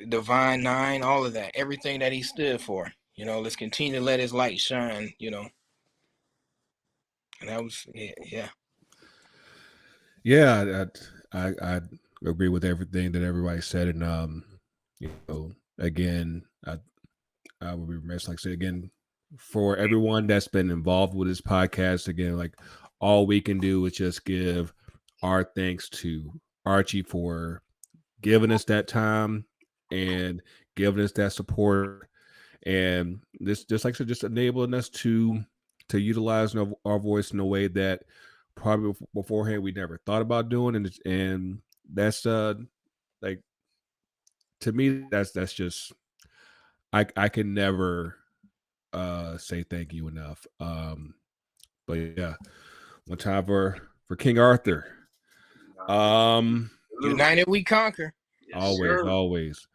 Divine Nine, all of that, everything that he stood for. Let's continue to let his light shine. And that was yeah. Yeah, I agree with everything that everybody said, and again, I would be remiss, like I said again, for everyone that's been involved with this podcast. Again, like all we can do is just give our thanks to Archie for giving us that time and giving us that support, and this just like I said, just enabling us to utilize our voice in a way that probably beforehand we never thought about doing, and that's like, to me, that's just, I can never say thank you enough. But yeah, one time for King Arthur. United we conquer. Yes, Always, sir. always.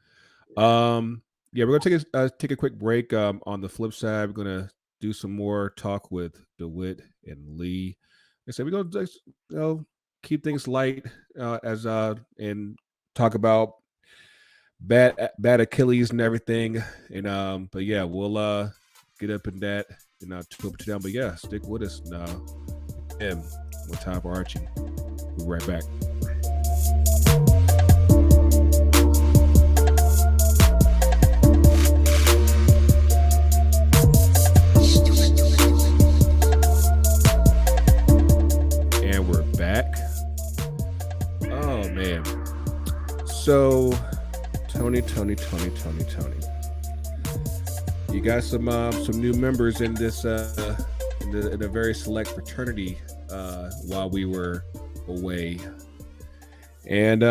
Yeah, we're gonna take a quick break. On the flip side, we're gonna do some more talk with Dawit and Leigh. I said we're gonna just, keep things light, as and talk about bad Achilles and everything. And but yeah, we'll get up in that and to up to down. But yeah, stick with us now. And one time for Archie. We'll be right back. And we're back. Oh man. So Tony. You got some new members in this in a very select fraternity while we were away, and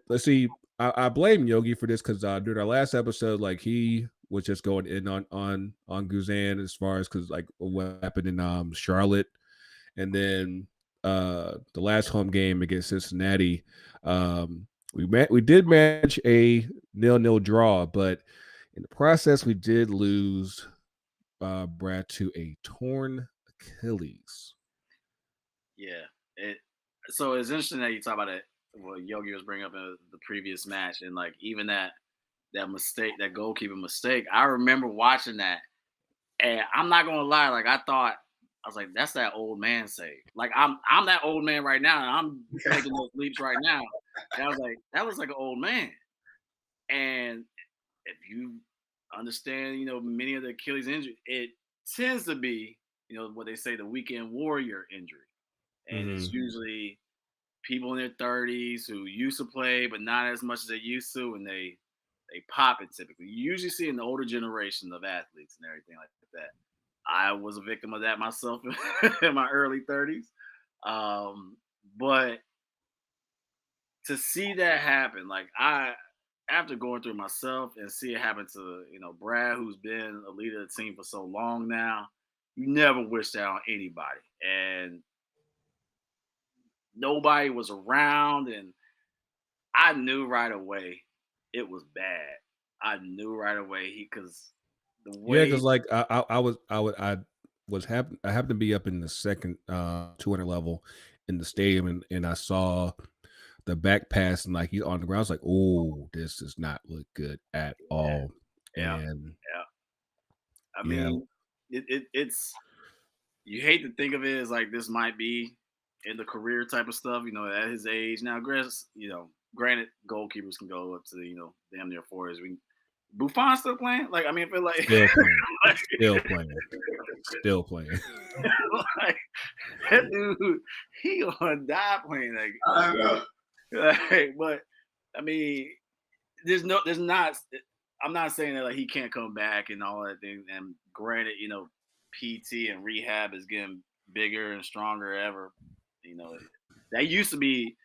let's see. I blame Yogi for this because during our last episode, like he was just going in on Guzan as far as because like what happened in Charlotte, and then the last home game against Cincinnati, we did manage a 0-0 draw, but in the process we did lose Brad to a torn Achilles. Yeah. So it's interesting that you talk about it. What Yogi was bringing up in the previous match, and like even that mistake, that goalkeeper mistake. I remember watching that, and I'm not gonna lie, like I was like, that's that old man save. Like I'm that old man right now, and I'm making those leaps right now. And I was like, that was like an old man. And if you understand, many of the Achilles injury, it tends to be, what they say, the weekend warrior injury. And it's usually people in their 30s who used to play, but not as much as they used to, and they pop it typically. You usually see in the older generation of athletes and everything like that. I was a victim of that myself in my early 30s. But to see that happen, like after going through it myself and see it happen to, Brad, who's been a leader of the team for so long now, you never wish that on anybody. And nobody was around, and I knew right away it was bad. I knew right away because the Yeah, way, because like I happened to be up in the second 200 level in the stadium, and I saw the back pass, and like he's on the ground. I was like, oh, this does not look good at all. yeah, And yeah. I yeah, mean, it's, you hate to think of it as like this might be in the career type of stuff, at his age. Now, granted, goalkeepers can go up to, damn near 40s. Buffon still playing? Like, I mean, I feel like still playing. Like, that dude, he gonna die playing that game. I know. Like, but I mean, I'm not saying that like he can't come back and all that thing. And granted, PT and rehab is getting bigger and stronger ever. That used to be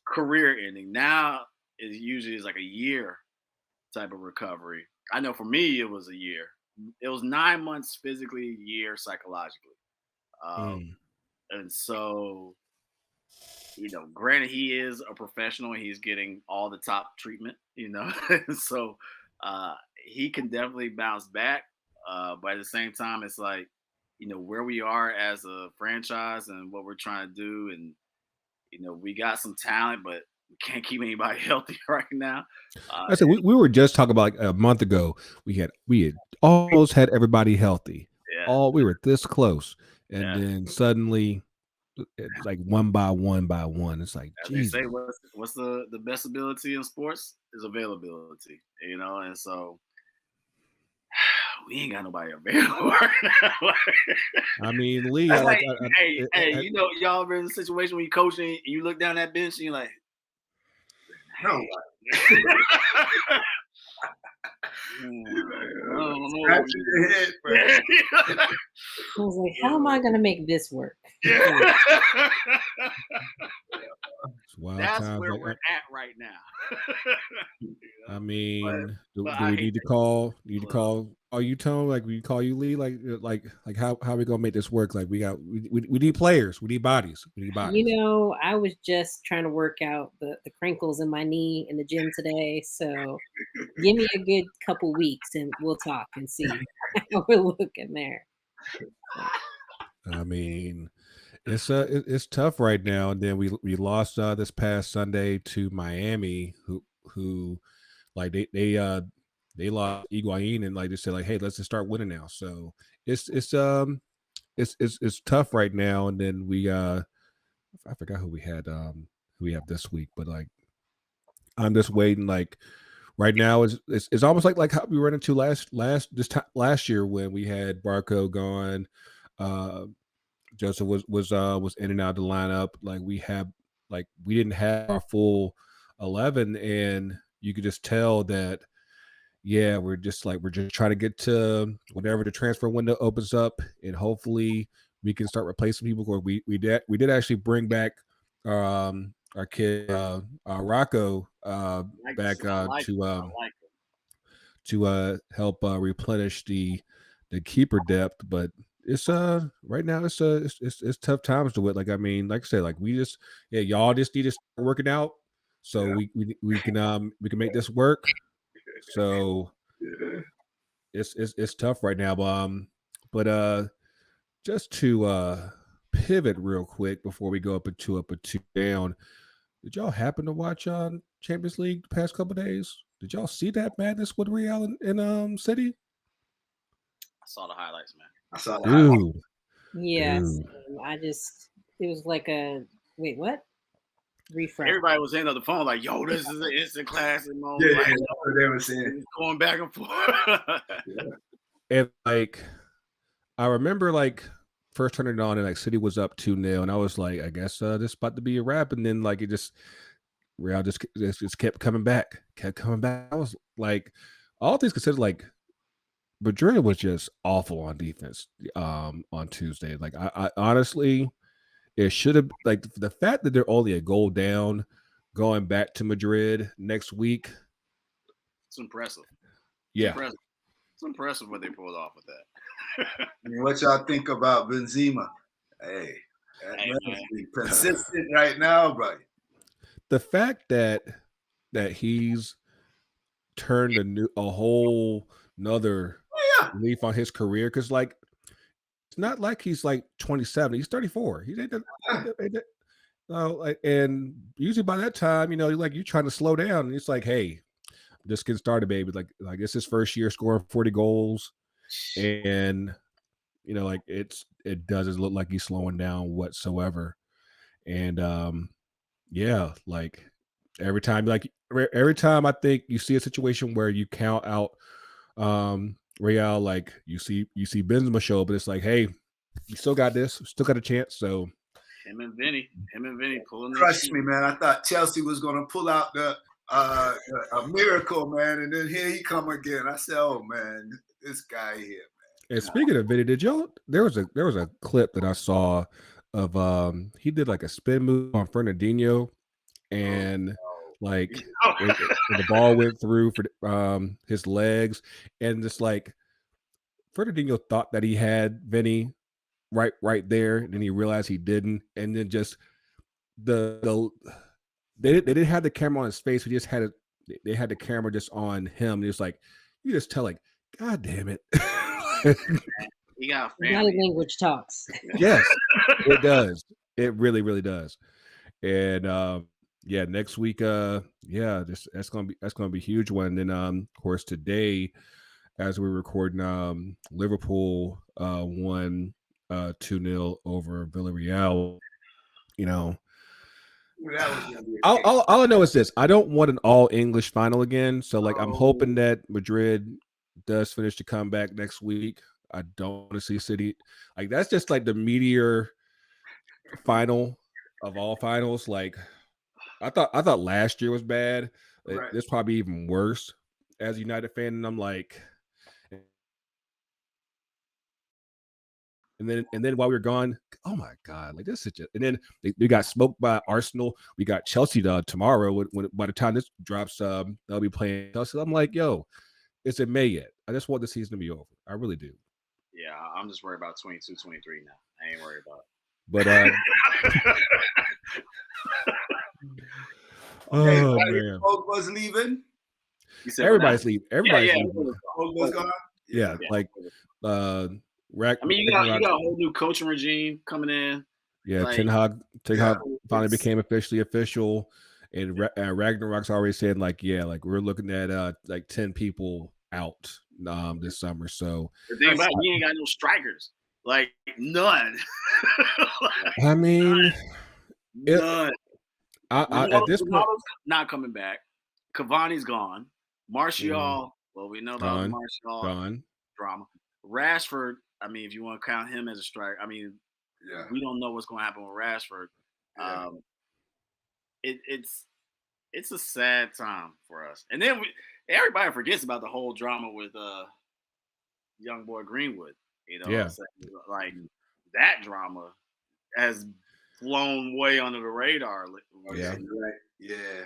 career ending. Now it usually is like a year type of recovery. I know for me it was a year. It was 9 months physically, a year psychologically. And so, granted he is a professional and he's getting all the top treatment, so he can definitely bounce back. But at the same time, it's like, where we are as a franchise and what we're trying to do. And, we got some talent, but we can't keep anybody healthy right now. I said we were just talking about like a month ago. We had almost had everybody healthy. Yeah. We were this close, and Yeah. then suddenly it's like one by one. It's like, As they Jesus. say, what's the best ability in sports is availability, and so we ain't got nobody available right now. I mean, Leigh, That's like, like, hey, y'all ever in a situation when you're coaching and you look down that bench and you're like, No. Scratching your head, bro. I was like, how am I going to make this work? That's where we're at right now. I mean, do I we hate need to that. call? You to call? Are you Tone? Like we call you Leigh? Like how we gonna make this work? Like we need players. We need bodies. We need bodies. I was just trying to work out the crinkles in my knee in the gym today. So give me a good couple weeks and we'll talk and see how we're looking there. I mean, it's tough right now. And then we lost this past Sunday to Miami, who like they lost Higuain, and like they said, like, hey, let's just start winning now. So it's tough right now. And then I forgot who we have this week, but like I'm just waiting. Like right now it's almost like how we ran into last year when we had Barco gone. Joseph was in and out of the lineup. Like we didn't have our full 11, and you could just tell that. Yeah, we're just trying to get to whenever the transfer window opens up, and hopefully we can start replacing people. Or we did actually bring back our kid Rocco back to help replenish the keeper depth, but it's right now it's tough times to it. Like I mean, like I said, like y'all just need to start working out so we can make this work. So it's tough right now, but just to pivot real quick before we go up a two down. Did y'all happen to watch Champions League the past couple days? Did y'all see that madness with Real in City? I saw the highlights, man. I saw that. Dude. Yes. It was like wait, what? Refresh. Everybody was in on the phone like, yo, this is an instant classic moment. Yeah, that's what they were saying. Going back and forth. And like I remember like first turning it on and like City was up 2-0, and I was like, I guess this is about to be a wrap. And then like Real just kept coming back. I was like, all things considered, like Madrid was just awful on defense on Tuesday. Like I honestly, it should have, like, the fact that they're only a goal down going back to Madrid next week. It's impressive. Yeah. It's impressive what they pulled off with that. I mean, what y'all think about Benzema? Hey, consistent right now, bro. The fact that he's turned a whole nother leaf on his career, because like it's not like he's like 27, he's 34. He ain't and usually by that time, like you're trying to slow down, and it's like, hey, just getting started, baby. Like it's his first year scoring 40 goals, and like it doesn't look like he's slowing down whatsoever. And yeah, like every time I think you see a situation where you count out Real, like you see Benzema show, but it's like, hey, you still got this, still got a chance. So him and Vinny pulling. Trust me, man. I thought Chelsea was gonna pull out a miracle, man, and then here he come again. I said, oh man, this guy here, man. And speaking of Vinny, there was a clip that I saw of he did like a spin move on Fernandinho, and like the ball went through for his legs, and just like Fernandinho thought that he had Vinny right there, and then he realized he didn't, and then just they didn't have the camera on his face. They had the camera just on him. And it's like, you just tell like, God damn it. He got a Body family. language talks. Yes, it does. It really, really does. And yeah, next week, that's gonna be a huge one. And then of course today, as we're recording, Liverpool won 2-0 over Villarreal. You know, That was gonna be a all I know is this: I don't want an all English final again. So like, I'm Oh. hoping that Madrid does finish the comeback next week. I don't want to see City like that's just like the meteor final of all finals. Like I thought last year was bad. Right. This probably even worse as a United fan, and I'm like, and then while we were gone, oh my god, like this is just, and then we got smoked by Arsenal. We got Chelsea tomorrow. When by the time this drops, they'll be playing Chelsea. I'm like, yo, it's in May yet. I just want the season to be over. I really do. Yeah, I'm just worried about 22, 23 now. I ain't worried about it. But Okay, oh so man, Pogba's leaving. You said everybody's that? leaving. Everybody's Yeah. leaving. Pogba's gone. Yeah, Yeah. like I mean, you got a whole new coaching regime coming in. Yeah, like, Ten Hag finally it's- became officially official, and Ragnarok's already said like, yeah, like we're looking at like 10 people out this summer. So The thing about it, you ain't got no strikers, like none. I mean, None. at this point, Ronaldo's not coming back. Cavani's gone. Martial, well, we know about the Martial gone. drama. Rashford, I mean, if you want to count him as a striker, I mean, Yeah. we don't know what's going to happen with Rashford. Yeah. It's a sad time for us. And then everybody forgets about the whole drama with young boy Greenwood. You know, Yeah. so, like that drama has flown way under the radar. Yeah. Right. Yeah.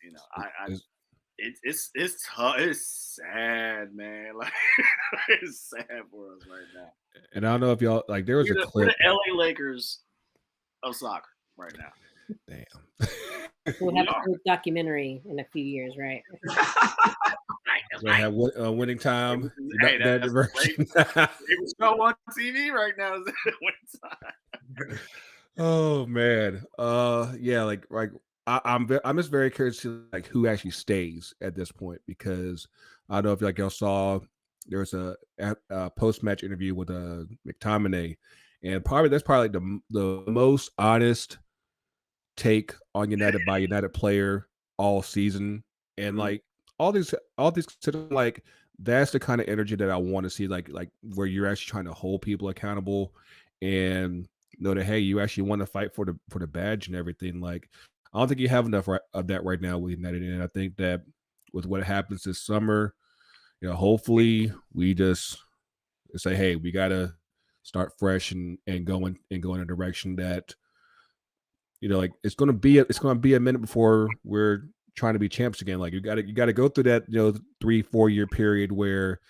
You know, it's tough. It's sad, man. Like it's sad for us right now. And I don't know if y'all like there was a We're clip. the LA Lakers of soccer right now. Damn. We'll have to do a documentary in a few years, right? They have winning time. Hey, that's diversion. It was show on TV right now. Is winning time. Oh man. Yeah, like I'm just very curious to like who actually stays at this point, because I don't know if like y'all saw there was a post-match interview with McTominay, and that's probably like the most honest take on United by United player all season. And like all these like that's the kind of energy that I want to see, like where you're actually trying to hold people accountable and know that hey, you actually want to fight for the badge and everything. Like I don't think you have enough of that right now with United, and I think that with what happens this summer, you know, hopefully we just say, hey, we gotta start fresh and go in a direction that, you know, like it's gonna be a minute before we're trying to be champs again. Like you gotta go through that, you know, 3-4 year period where,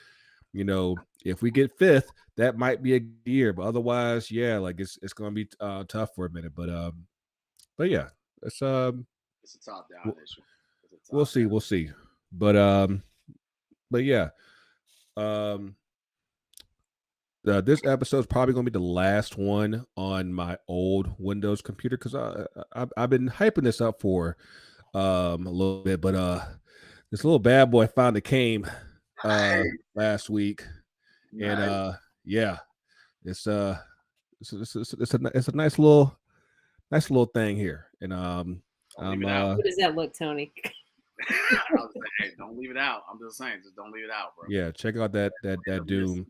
you know, if we get fifth, that might be a good year, but otherwise, yeah, like it's gonna be tough for a minute. But yeah, it's a top down issue. We'll see. But yeah, this episode is probably going to be the last one on my old Windows computer, because I've been hyping this up for a little bit, but this little bad boy finally came last week, and yeah, it's a nice little thing here, and How does that look, Tony? Hey, don't leave it out. I'm just saying, just don't leave it out, bro. Yeah, check out that Doom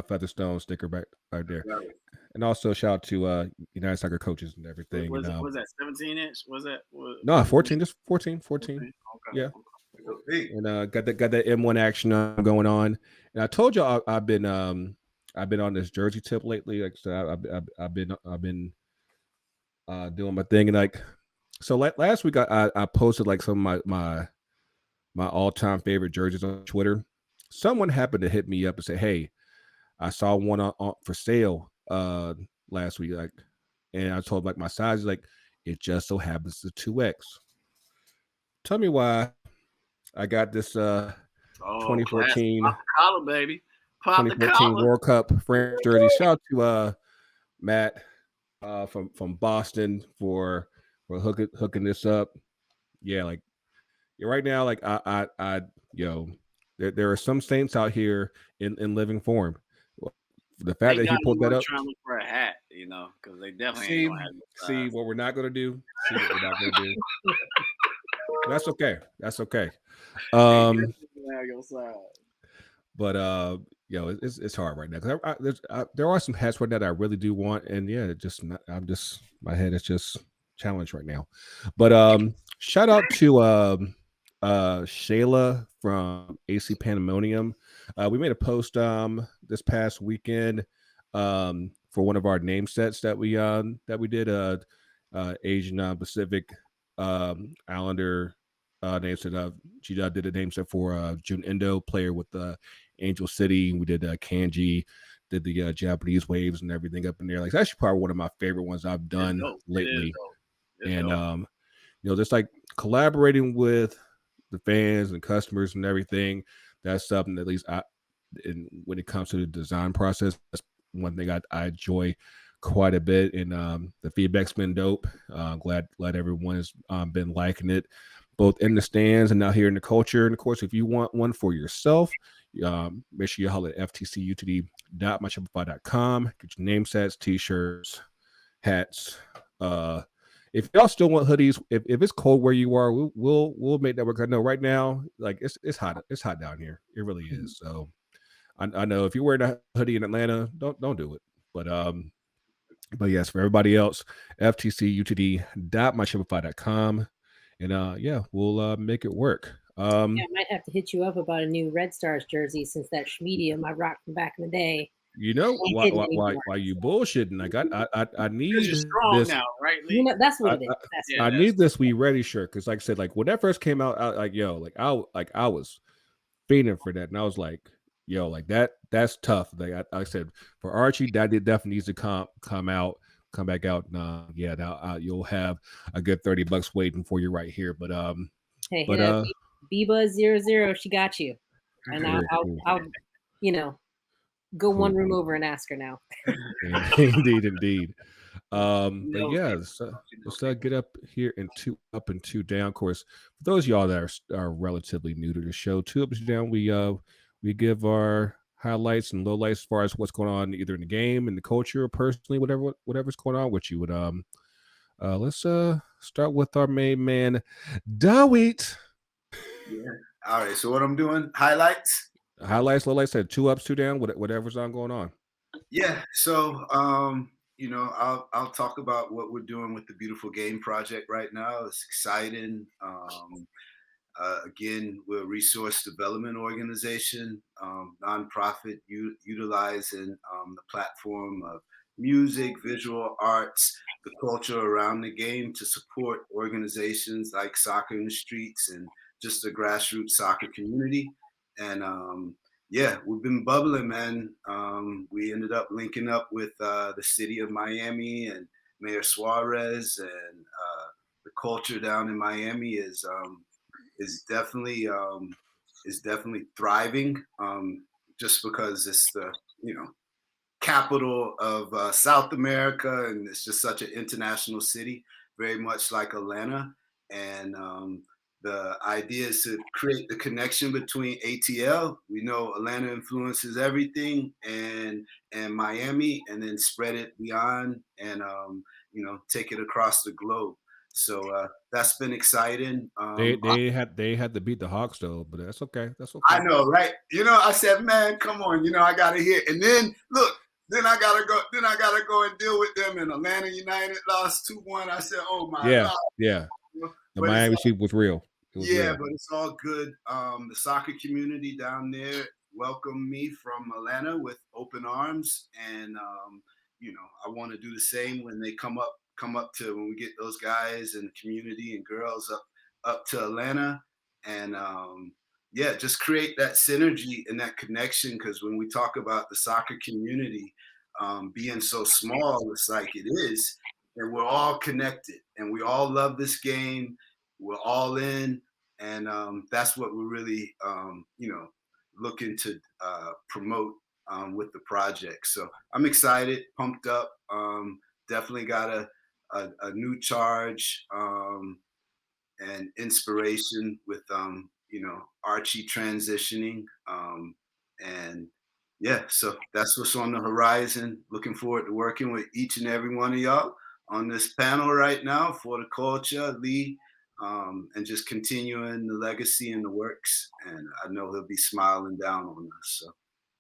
Featherstone sticker right there, and also shout out to United Soccer coaches and everything. Was that 17-inch? Was that? No, 14, just 14. Okay. Yeah, and got that M1 action going on. And I told you I've been on this jersey tip lately. Like so I've been doing my thing, and like so last week I posted like some of my all-time favorite jerseys on Twitter. Someone happened to hit me up and say, hey, I saw one on for sale last week, like, and I told like my size is like, it just so happens to 2X. Tell me why I got this Oh, class. 2014 Pop the collar, baby. Pop the 2014 collar. World Cup France jersey. Shout out to Matt from Boston for hooking this up. Yeah, like right now, like I there are some Saints out here in living form. The fact They that got he me pulled that up. trying to look for a hat, because they definitely ain't See, gonna have no see size. what we're not gonna do. See what we're not gonna do. That's okay. That's okay. They Um, definitely gonna have your size. but it's hard right now because there are some hats right now that I really do want, and yeah, my head is just challenged right now. But shout out to Shayla from AC Pandemonium. We made a post this past weekend for one of our name sets that we did Asian Pacific Islander name set. She did a name set for Jun Endo, player with Angel City. We did Kanji, did the Japanese waves and everything up in there. Like, it's actually probably one of my favorite ones I've done lately. And just like collaborating with the fans and customers and everything, that's something that at least when it comes to the design process, that's one thing I enjoy quite a bit. And the feedback's been dope. Glad everyone has been liking it, both in the stands and out here in the culture. And of course, if you want one for yourself, make sure you holler at FTCUTD.myshopify.com. Get your name sets, t-shirts, hats. If y'all still want hoodies, if it's cold where you are, we'll make that work. I know right now, like it's hot down here. It really is. So I know if you're wearing a hoodie in Atlanta, don't do it. But yes, for everybody else, FTCUTD.myshopify.com. And we'll make it work. I might have to hit you up about a new Red Stars jersey since that medium I rocked from back in the day. You know why you bullshitting? Like I need you're strong this now, right, Leigh? That's what it is. I need this We Ready shirt because, like I said, like when that first came out, I was fiending for that, and I was like, yo, like that's tough. Like I said, for Archie, that definitely needs to come back out. Now you'll have a good $30 waiting for you right here. But hey, Biba00, she got you, and I'll go one room over and ask her now. Indeed. But yeah, let's get up here and two up and two down. Of course, for those of y'all that are relatively new to the show, 2 up and 2 down, we give our highlights and lowlights as far as what's going on either in the game, in the culture, or personally, whatever's going on with you. But let's start with our main man, Dawit. Yeah. All right. So what I'm doing? Highlights, lowlights. Said 2 ups, 2 down. Whatever's going on. Yeah. So I'll talk about what we're doing with the Beautiful Game Project right now. It's exciting. Again, we're a resource development organization, nonprofit, utilizing the platform of music, visual arts, the culture around the game to support organizations like Soccer in the Streets and just the grassroots soccer community. And we've been bubbling, man. We ended up linking up with the city of Miami and Mayor Suarez, and the culture down in Miami is definitely thriving, just because it's the capital of South America, and it's just such an international city, very much like Atlanta. And the idea is to create the connection between ATL. We know Atlanta influences everything, and Miami, and then spread it beyond, and take it across the globe. So that's been exciting. They had to beat the Hawks though, but that's okay. That's okay. I know, right? I said, man, come on, I gotta hear. And then look, then I gotta go and deal with them. And Atlanta United lost 2-1. I said, oh my God. Yeah. The Miami Heat was real. But it's all good. The soccer community down there welcomed me from Atlanta with open arms, and I want to do the same when they come up to, when we get those guys and community and girls up to Atlanta, and just create that synergy and that connection. Because when we talk about the soccer community being so small, it's like it is, and we're all connected, and we all love this game. We're all in, and that's what we're really, looking to promote with the project. So I'm excited, pumped up. Definitely got a new charge and inspiration with Archie transitioning, and yeah, so that's what's on the horizon. Looking forward to working with each and every one of y'all on this panel right now for the culture, Leigh, and just continuing the legacy and the works. And I know he'll be smiling down on us. So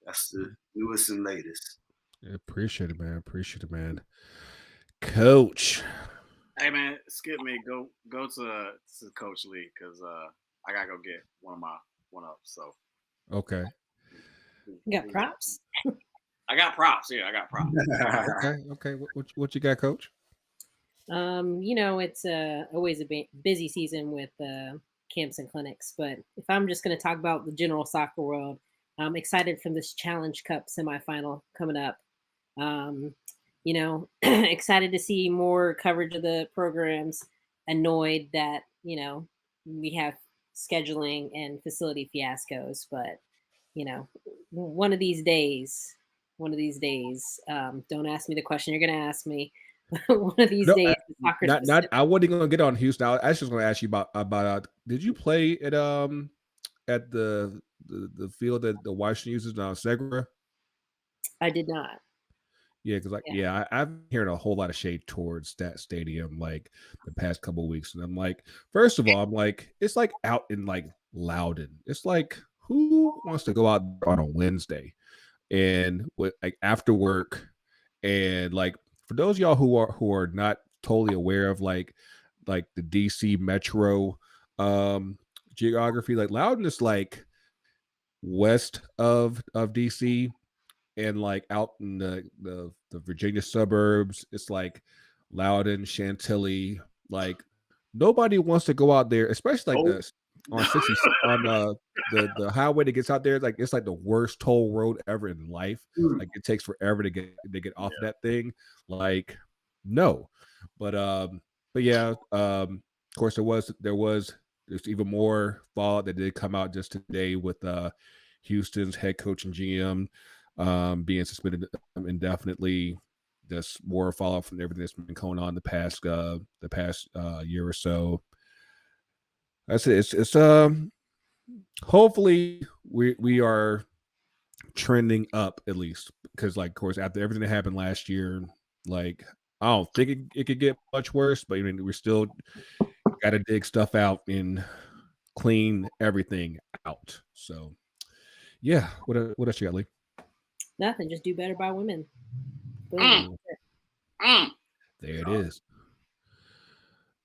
that's the newest and latest. Yeah, appreciate it, man. Appreciate it, man. Coach. Hey man, skip me. Go to Coach Leigh because I gotta go get one up. So Okay. You got props? I got props. Yeah, I got props. Okay. What you got, Coach? It's always a busy season with camps and clinics. But if I'm just going to talk about the general soccer world, I'm excited from this Challenge Cup semifinal coming up. Excited to see more coverage of the programs. Annoyed that we have scheduling and facility fiascos, but one of these days, don't ask me the question you're going to ask me. One of these No, days, the soccer not. I wasn't going to get on Houston. I was just going to ask you about. Did you play at the field that the Washington uses now, Segra? I did not. Yeah, because I've been hearing a whole lot of shade towards that stadium like the past couple of weeks, and I'm like, first of all, I'm like, it's like out in like Loudon. It's like who wants to go out on a Wednesday and with like after work, and like for those of y'all who are not totally aware of like the DC metro geography, like Loudon is like west of DC, and like out in the Virginia suburbs, it's like Loudon, Chantilly. Like nobody wants to go out there, especially like this on 60 on the highway that gets out there. Like it's like the worst toll road ever in life. Like it takes forever to get off that thing. Like no, but yeah. Of course, there's even more fallout that did come out just today with Houston's head coach and GM being suspended indefinitely. Just more fallout from everything that's been going on the past year or so. That's it. It's hopefully we are trending up at least, because like of course after everything that happened last year, like I don't think it could get much worse, but I mean we still got to dig stuff out and clean everything out. So yeah, what else you got, Leigh? Nothing. Just do better by women. Mm. There it is.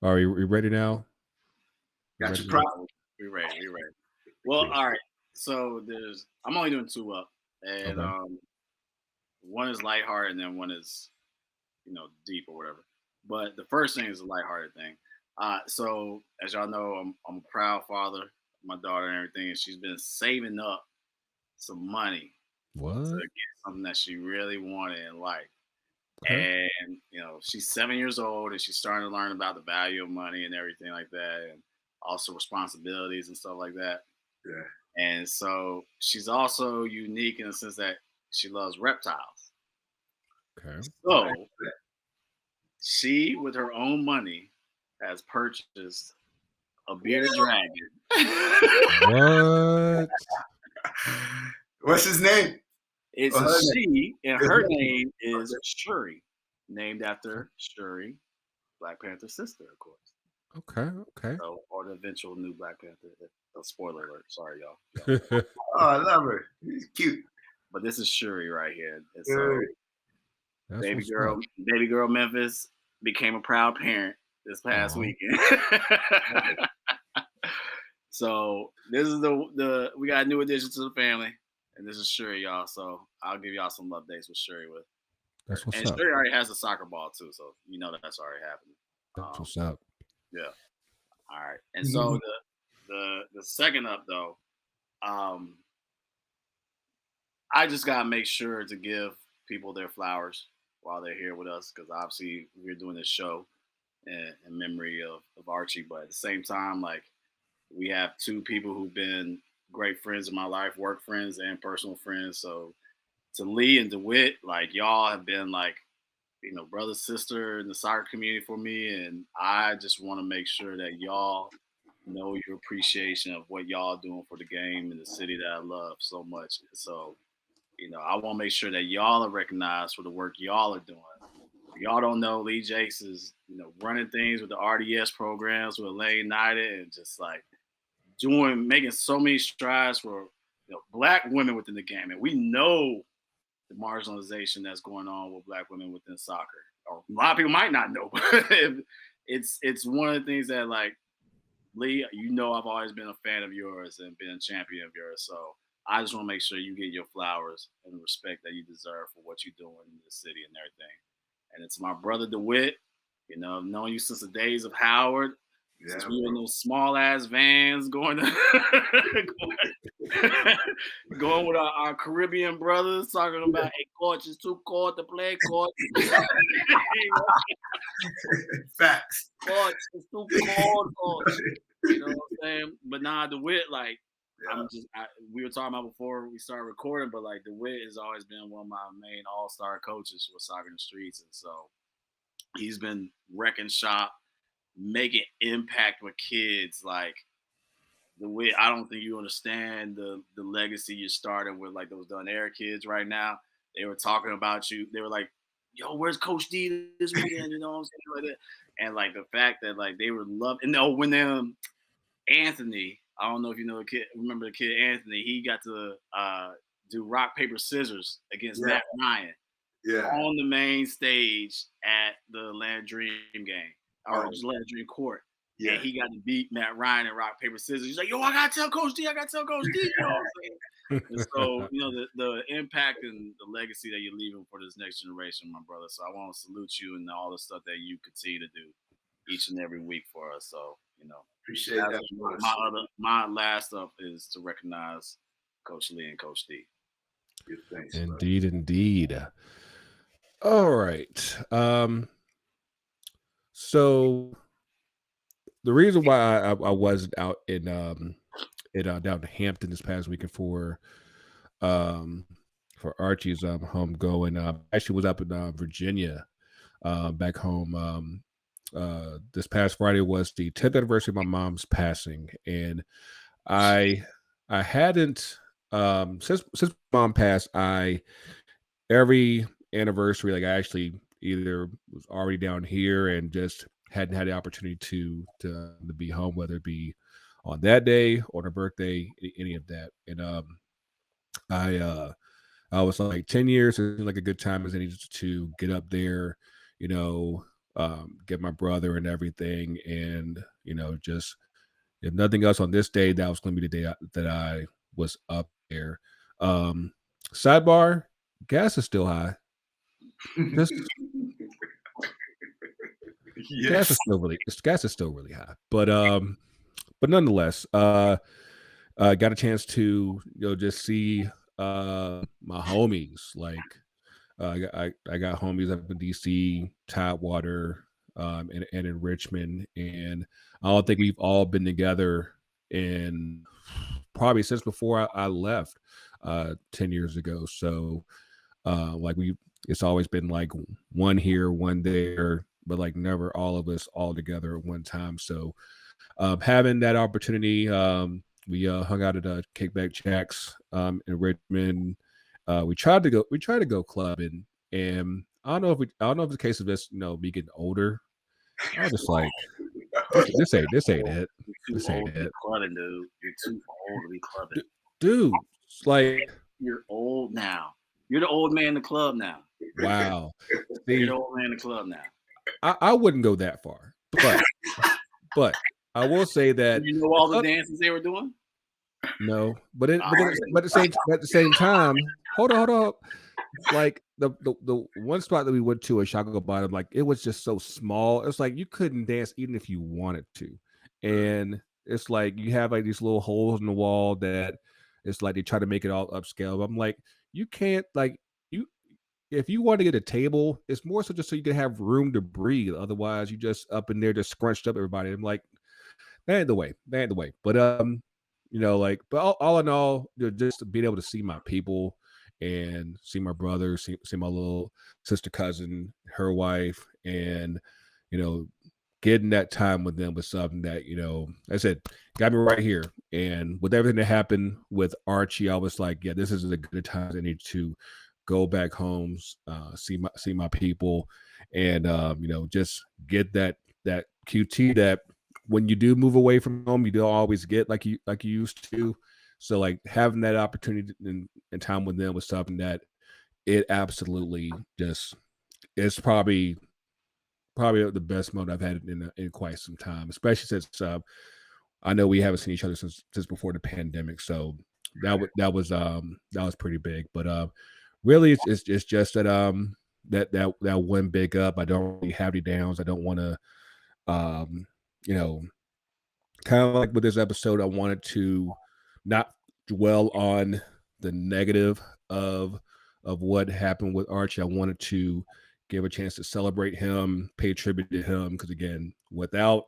Are we ready now? Got your problem. We ready. Well, all right. So I'm only doing two up, and one is lighthearted, and then one is, deep or whatever. But the first thing is a lighthearted thing. So as y'all know, I'm a proud father, of my daughter and everything, and she's been saving up some money to get something that she really wanted in life. Okay. And she's 7 years old, and she's starting to learn about the value of money and everything like that, and also responsibilities and stuff like that. Yeah. And so she's also unique in the sense that she loves reptiles. Okay. So she, with her own money, has purchased a bearded dragon. What? What's his name? It's a she, and her name is Shuri, named after Shuri, Black Panther's sister, of course. Okay. So, or the eventual new Black Panther. Spoiler alert. Sorry, y'all. Oh, I love her. She's cute. But this is Shuri right here. And so, baby girl Memphis became a proud parent this past weekend. So this is we got a new addition to the family, and this is Shuri, y'all. So I'll give y'all some updates with Shuri with. That's what's and up. Shuri already has a soccer ball too, so that's already happening. That's what's up. Yeah. All right. And so the second up though, I just gotta make sure to give people their flowers while they're here with us, because obviously we're doing this show in memory of Archie, but at the same time, like we have two people who've been great friends in my life, work friends and personal friends. So to Leigh and Dawit, like y'all have been like, brother, sister in the soccer community for me. And I just want to make sure that y'all know your appreciation of what y'all doing for the game in the city that I love so much. So, I want to make sure that y'all are recognized for the work y'all are doing. If y'all don't know, Leigh Jakes is, running things with the RDS programs with Atlanta United and just like making so many strides for Black women within the game. And we know the marginalization that's going on with Black women within soccer. Or a lot of people might not know, but it's one of the things that, like, Leigh, I've always been a fan of yours and been a champion of yours. So I just want to make sure you get your flowers and the respect that you deserve for what you're doing in the city and everything. And it's my brother Dawit. I've known you since the days of Howard. Since we were in those small ass vans going going with our Caribbean brothers, talking about, hey, coach, it's too cold to play, coach. Facts. Coach, it's too cold, coach. You know what I'm saying? But nah, Dawit, like, we were talking about before we started recording, but like Dawit has always been one of my main all-star coaches with Soccer in the Streets. And so he's been wrecking shop, making impact with kids. Like, Dawit, I don't think you understand the legacy you started with, like those Dun Air kids right now. They were talking about you. They were like, yo, where's Coach D this weekend? You know what I'm saying? Like that. And like the fact that like they were loving, and when Anthony, I don't know if you know the kid, remember the kid Anthony, he got to do rock, paper, scissors against Matt Ryan on the main stage at the Land Dream game, or just Land Dream Court. Yeah. And he got to beat Matt Ryan in rock, paper, scissors. He's like, yo, I got to tell Coach D. You know what I'm saying? And so, the impact and the legacy that you're leaving for this next generation, my brother. So I want to salute you and all the stuff that you continue to do each and every week for us. So, appreciate that. My last up is to recognize Coach Leigh and Coach D. Thanks, indeed. All right. So the reason why I wasn't out in down in Hampton this past weekend for Archie's home going, actually was up in Virginia, back home. This past Friday was the 10th anniversary of my mom's passing, and I hadn't since mom passed, every anniversary, like, I actually either was already down here and just hadn't had the opportunity to be home, whether it be on that day or her birthday, any of that. And I was like 10 years, it seemed like a good time as any to get up there, get my brother and everything. And, just if nothing else on this day, that was going to be the day that I was up there. Sidebar, gas is still high. Just gas is still really high. But nonetheless, got a chance to just see my homies. Like, I got homies up in DC, Tidewater, and in Richmond, and I don't think we've all been together in probably since before I left 10 years ago. So like it's always been like one here, one there, but like never all of us all together at one time. So having that opportunity, we hung out at Kickback Jacks in Richmond. We tried to go clubbing, and I don't know if it's a case of this, me getting older. I was just like, this ain't it. This ain't it. Clubbing, dude. You're too old to be clubbing. Dude, like, you're old now. You're the old man in the club now. Wow. See, you're the old man in the club now. I wouldn't go that far, but I will say that you know all the dances they were doing. No, but at the same time, hold on. Like the one spot that we went to at Chicago Bottom, like, it was just so small. It's like you couldn't dance even if you wanted to, and it's like you have like these little holes in the wall that it's like they try to make it all upscale. But I'm like, you can't, like, if you want to get a table, it's more so just so you can have room to breathe. Otherwise, you just up in there just scrunched up everybody. I'm like, That ain't the way. That ain't the way. But like, but all in all, just being able to see my people and see my brother, see my little sister cousin, her wife, and you know, getting that time with them was something that, I said, got me right here. And with everything that happened with Archie, I was like, yeah, this is a good time. I need to go back home, see my people, and just get that QT that when you do move away from home, you don't always get like you used to. So like having that opportunity and time with them was something that it absolutely just it's probably the best moment I've had in quite some time, especially since I know we haven't seen each other since before the pandemic. So that was pretty big. But really, it's just that that one big up. I don't really have any downs. I don't want to um, you know kind of like with this episode. I wanted to not dwell on the negative of what happened with Archie. I wanted to give a chance to celebrate him, pay tribute to him, because again, without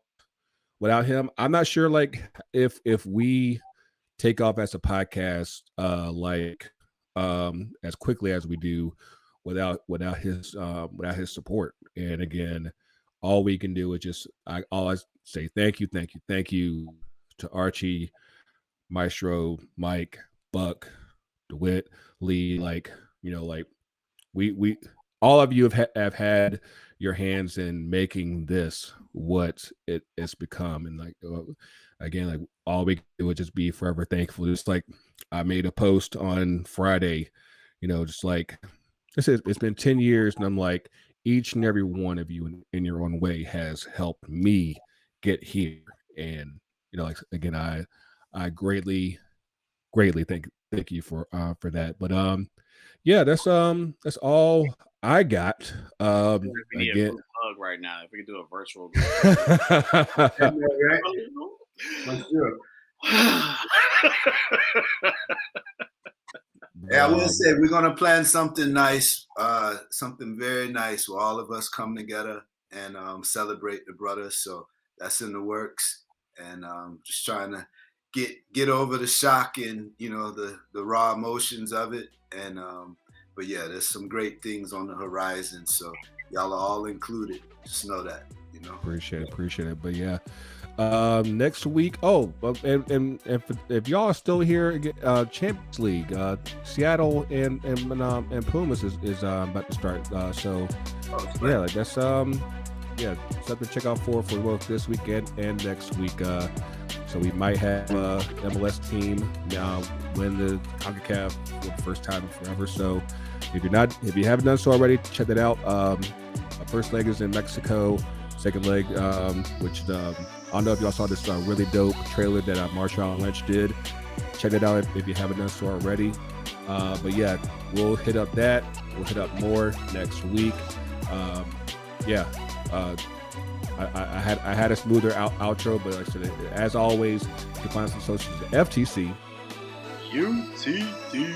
him, I'm not sure like if we take off as a podcast like as quickly as we do without his support. And again, all we can do is just I always say thank you to Archie, Maestro, Mike, Buck, DeWitt, Leigh, like like we all of you have had your hands in making this what it's become. And like again, like all we can do is just be forever thankful. Just like I made a post on Friday, just like it's been 10 years, and I'm like, each and every one of you in your own way has helped me get here. And like again, I greatly thank you for that. But yeah, that's all I got. We need a Again. group hug right now. If we could do a virtual Right? Let's do it. Yeah, I will say we're gonna plan something nice, something very nice where all of us come together and celebrate the brothers. So that's in the works, and just trying to get over the shock and the raw emotions of it. And but yeah, there's some great things on the horizon. So y'all are all included. Just know that. Appreciate it. But yeah, next week. Oh, and if y'all are still here, Champions League, Seattle and Pumas is about to start. So yeah, like that's yeah, something to check out for both this weekend and next week. So we might have MLS team now win the CONCACAF for the first time in forever. So if you haven't done so already, check that out. Our first leg is in Mexico. Second leg, which I don't know if y'all saw this really dope trailer that Marshawn Lynch did. Check it out if you haven't done so already. But yeah, we'll hit up that. We'll hit up more next week. I had a smoother outro, but like I said, as always, you can find us on socials at FTC, UTD,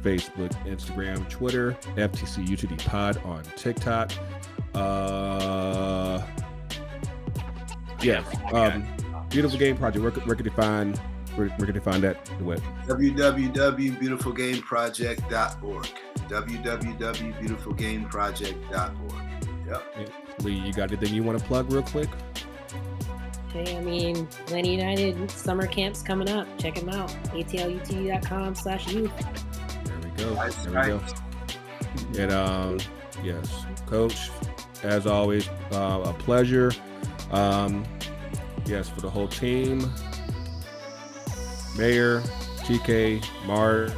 Facebook, Instagram, Twitter, FTCUTD Pod on TikTok. Beautiful Game Project. Where can you find that? What? www.beautifulgameproject.org. www.beautifulgameproject.org. Yep. Yeah. Leigh, you got anything you want to plug real quick? Okay, I mean, Atlanta United summer camps coming up. Check them out. atlutd.com/youth. There we go. And yes, Coach, as always, a pleasure. Yes, for the whole team, Mayor, TK, Mark.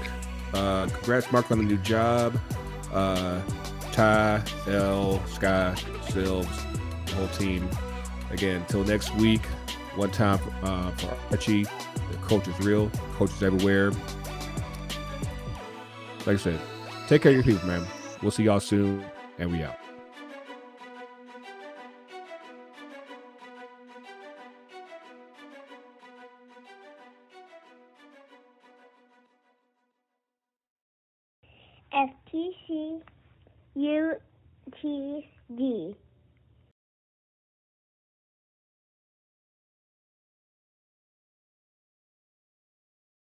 Congrats, Mark, on the new job. Ty, L, Sky, Silves, the whole team. Again, until next week, one time for Archie. The coach is real. Coach is everywhere. Like I said, take care of your people, man. We'll see y'all soon, and we out. FTCUTD.